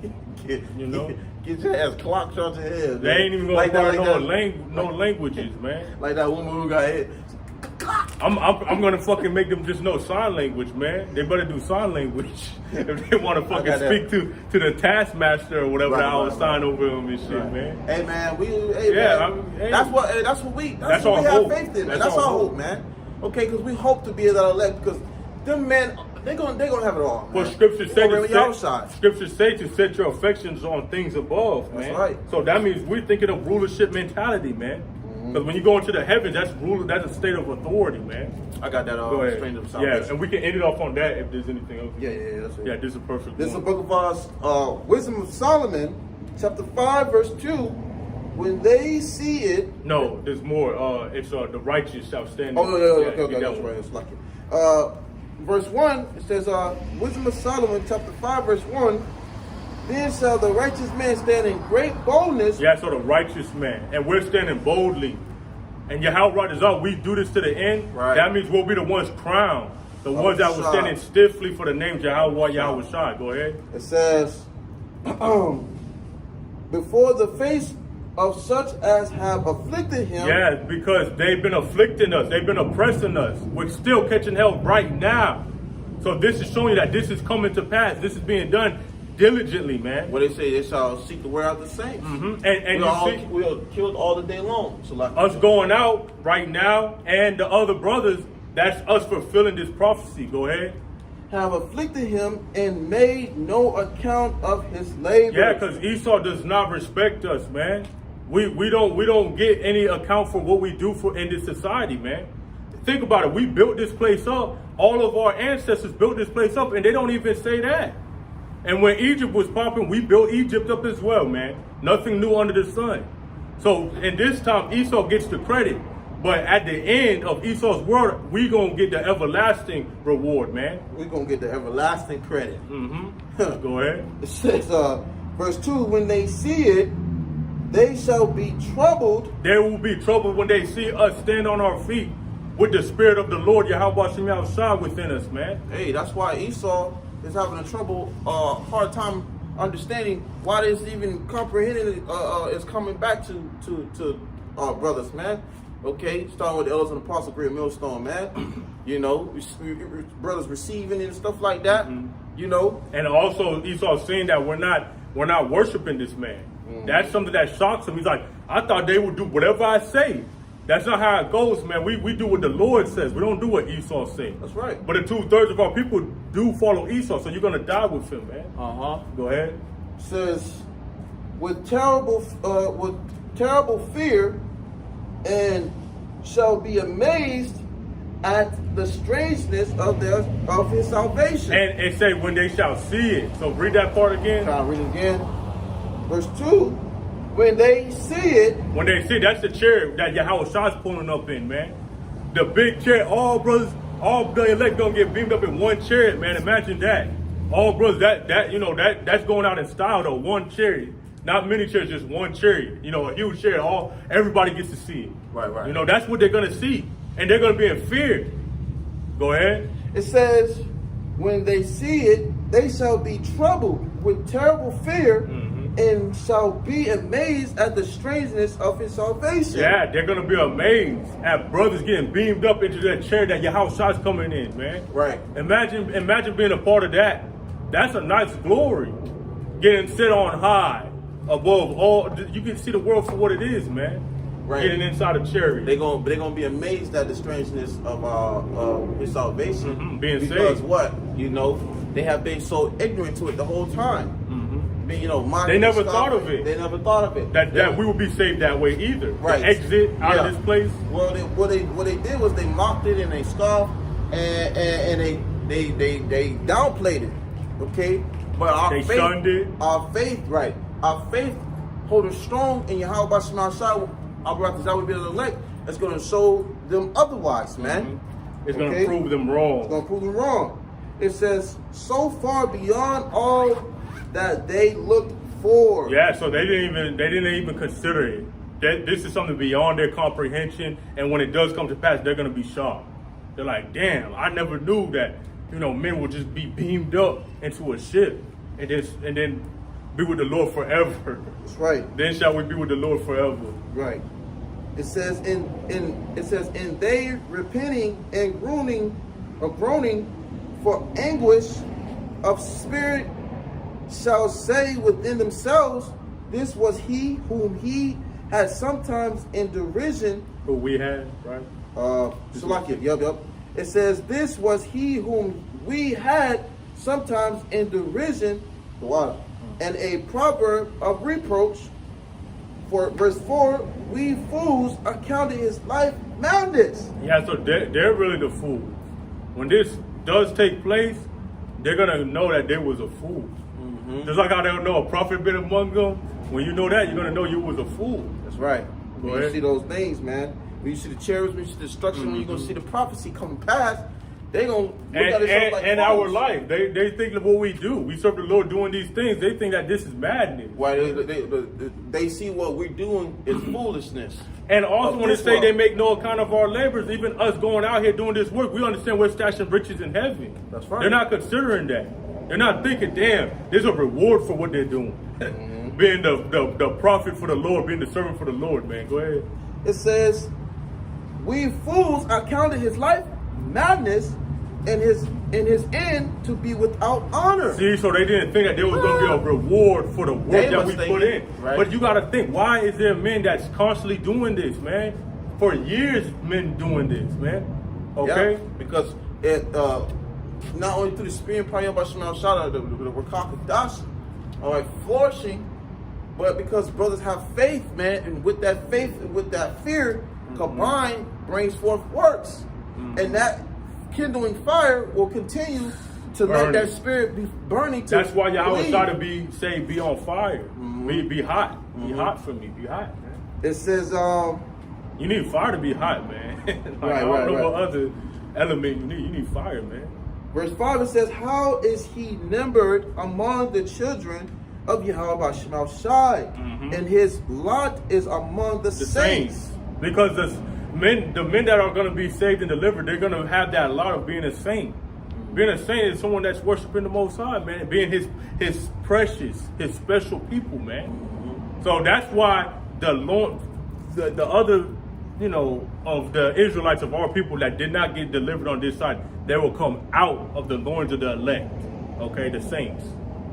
You know? Get your ass clocked on your head. They ain't even gonna Like that, learn like no languages, man. Like that woman who got hit. I'm gonna fucking make them just know sign language, man. They better do sign language if they want to fucking speak to the taskmaster or whatever I was sign over them and shit, man. Hey man, Hey, that's what we have hope. faith in, man. That's our hope, man. Okay, because we hope to be that elect, because them men, they're gonna have it all, man. Well, scripture say to set your affections on things above, man. That's right. So that means we're thinking of rulership mentality, man. Because when you go into the heavens, that's a state of authority, man. I got that strain of salvation. Yeah, and we can end it off on that if there's anything else. Yeah, that's it. Yeah, this is perfect. This is the book of Wisdom of Solomon, chapter 5, verse 2. When they see it... No, there's more. It's the righteous shall stand. Okay, that's right. It's lucky. Verse 1, it says, Wisdom of Solomon, chapter 5, verse 1, then shall the righteous man stand in great boldness. Yeah, so the righteous man. And we're standing boldly. And Yahweh is up. We do this to the end. Right. That means we'll be the ones crowned. The ones that were standing stiffly for the name Yahweh Shai. Go ahead. It says, before the face of such as have afflicted him. Yeah, because they've been afflicting us. They've been oppressing us. We're still catching hell right now. So this is showing you that this is coming to pass. This is being done diligently, man. What they say, they shall seek to wear out the saints. And we are killed all the day long. So like us going out right now and the other brothers, that's us fulfilling this prophecy. Go ahead. Have afflicted him and made no account of his labor. Yeah, because Esau does not respect us, man. We don't get any account for what we do for in this society, man. Think about it. We built this place up. All of our ancestors built this place up, and they don't even say that. And when Egypt was popping, we built Egypt up as well, man. Nothing new under the sun. So in this time, Esau gets the credit. But at the end of Esau's world, we going to get the everlasting reward, man. We're going to get the everlasting credit. Go ahead. It says, verse 2, when they see it, they shall be troubled. They will be troubled when they see us stand on our feet with the spirit of the Lord, Yahweh Shem Shai within us, man. Hey, that's why Esau is having a hard time understanding why this even comprehending is coming back to our brothers, man. Okay, starting with the elders and apostles, great millstone, man. You know, brothers receiving and stuff like that. You know, and also Esau saying that we're not worshiping this man. That's something that shocks him. He's like, I thought they would do whatever I say. That's not how it goes, man. We do what the Lord says. We don't do what Esau says. That's right. But the 2/3 of our people do follow Esau, so you're gonna die with him, man. Go ahead. It says, with terrible fear, and shall be amazed at the strangeness of his salvation. And it say when they shall see it. So read that part again. Try to read it again. Verse 2. When they see it. When they see it, that's the chariot that Yahweh Shai's pulling up in, man. The big chariot, all brothers, all the elect gonna get beamed up in one chariot, man. Imagine that. All brothers, that's going out in style though. One chariot. Not many chariots, just one chariot. You know, a huge chariot. Everybody gets to see it. Right. You know, that's what they're gonna see. And they're gonna be in fear. Go ahead. It says, when they see it, they shall be troubled with terrible fear. And shall be amazed at the strangeness of his salvation. Yeah, they're gonna be amazed at brothers getting beamed up into that chair that Yahweh Shai's coming in, man. Right. Imagine being a part of that. That's a nice glory. Getting set on high above all. You can see the world for what it is, man. Right. Getting inside a chariot. They're gonna be amazed at the strangeness of his salvation. Being saved. Because what? You know, they have been so ignorant to it the whole time. You know, they never thought of it. They never thought of it. That we would be saved that way either. Right. To exit out of this place. Well, what they did was they mocked it and they scoffed and they downplayed it. Okay, but they shunned it. Our faith holding strong in Yahweh Shema Shai, our brothers that would be the elect. It's going to show them otherwise, man. It's going to prove them wrong. It's going to prove them wrong. It says so far beyond all that they looked for. Yeah, so they didn't even consider it. This is something beyond their comprehension, and when it does come to pass, they're gonna be shocked. They're like, damn, I never knew that, men would just be beamed up into a ship and then be with the Lord forever. That's right. Then shall we be with the Lord forever. Right. It says and they repenting and groaning for anguish of spirit shall say within themselves, this was he whom he had sometimes in derision. Who we had, right? Salakia, yep. It says, this was he whom we had sometimes in derision, and a proverb of reproach. For verse 4, we fools accounted his life madness. Yeah, so they're really the fools. When this does take place, they're going to know that they was a fool. Mm-hmm. Just like how they'll know a prophet been among them. When you know that, you're going to know you was a fool. That's right. When you see those things, man, when you see the chariots, when you see the destruction, when you're going to see the prophecy coming past, they're going to look at it like our life. They think of what we do. We serve the Lord doing these things. They think that this is madness. Why they see what we're doing is foolishness. And also when they say they make no account of our labors, even us going out here doing this work, we understand we're stashing riches in heaven. That's right. They're not considering that. They're not thinking, damn, there's a reward for what they're doing. Mm-hmm. Being the prophet for the Lord, being the servant for the Lord, man. Go ahead. It says, we fools accounted his life madness and his end to be without honor. See, so they didn't think that there was going to be a reward for the work that we put in. Right. But you got to think, why is there men that's constantly doing this, man? For years, men doing this, man. Okay? Yeah, because it not only through the spirit, probably about Shemal Shada, the Rakaka Dash, all right, flourishing, but because brothers have faith, man, and with that faith and with that fear, combined brings forth works. And that kindling fire will continue to let that spirit be burning. That's why Yahweh try to be on fire. Be hot. Be hot for me. Be hot, man. It says you need fire to be hot, man. I don't know what other element you need. You need fire, man. Verse 5, it says, how is he numbered among the children of Yahweh Shemal Shai? And his lot is among the saints. Because the men that are going to be saved and delivered, they're going to have that lot of being a saint. Being a saint is someone that's worshiping the Most High, man. Being his precious, his special people, man. So that's why the Lord, the other, of the Israelites of our people that did not get delivered on this side, they will come out of the loins of the elect. Okay, the saints.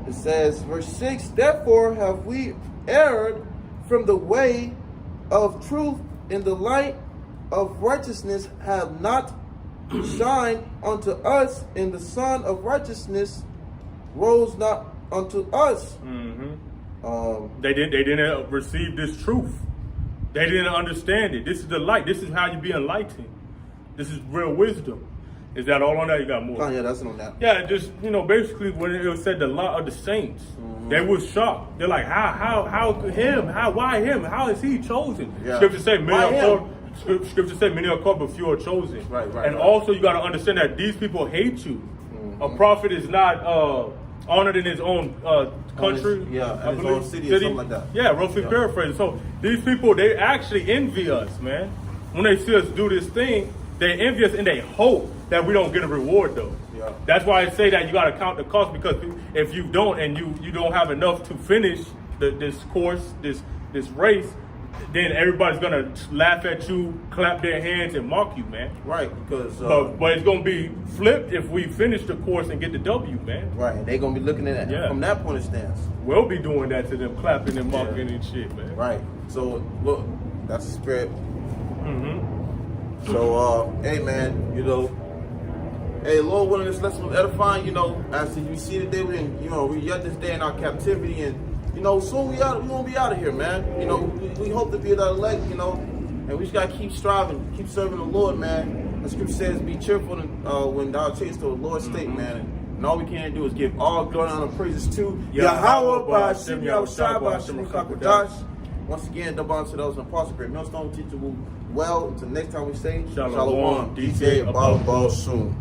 It says, verse 6, therefore have we erred from the way of truth, in the light of righteousness have not shined unto us, and the sun of righteousness rose not unto us. They didn't receive this truth. They didn't understand it. This is the light. This is how you be enlightened. This is real wisdom. Is that all on that? You got more? Oh, yeah, that's on that. Yeah, just, basically when it was said the lot of the saints, they was shocked. They're like, how him? Why him? How is he chosen? Yeah. Scripture say many are called, but few are chosen. Right. And also you got to understand that these people hate you. A prophet is not honored in his own country. His own city or something like that. Yeah, roughly paraphrased. So these people, they actually envy us, man. When they see us do this thing, they envy us and they hope that we don't get a reward, though. Yeah. That's why I say that you got to count the cost, because if you don't and you don't have enough to finish this course, this race, then everybody's gonna laugh at you, clap their hands, and mock you, man. Right, because but it's gonna be flipped if we finish the course and get the W, man. Right, they're gonna be looking at it from that point of stance. We'll be doing that to them, clapping and mocking and shit, man. Right. So look, that's the spirit. So hey, man, hey, Lord willing, this lesson was edifying. As you see today, we yet this day in our captivity, and soon we gonna be out of here, man. We hope to be that elect, and we just gotta keep striving, keep serving the Lord, man. The scripture says, be cheerful when thou chase to the Lord's state, man. And all we can do is give all glory and honor praises to Yahweh by Shem Yahushua by Shem Kakadash. Once again, double honor to those in Apostle Great Millstone teacher. Well, until next time we say, Shalom, DTA, Abba, soon.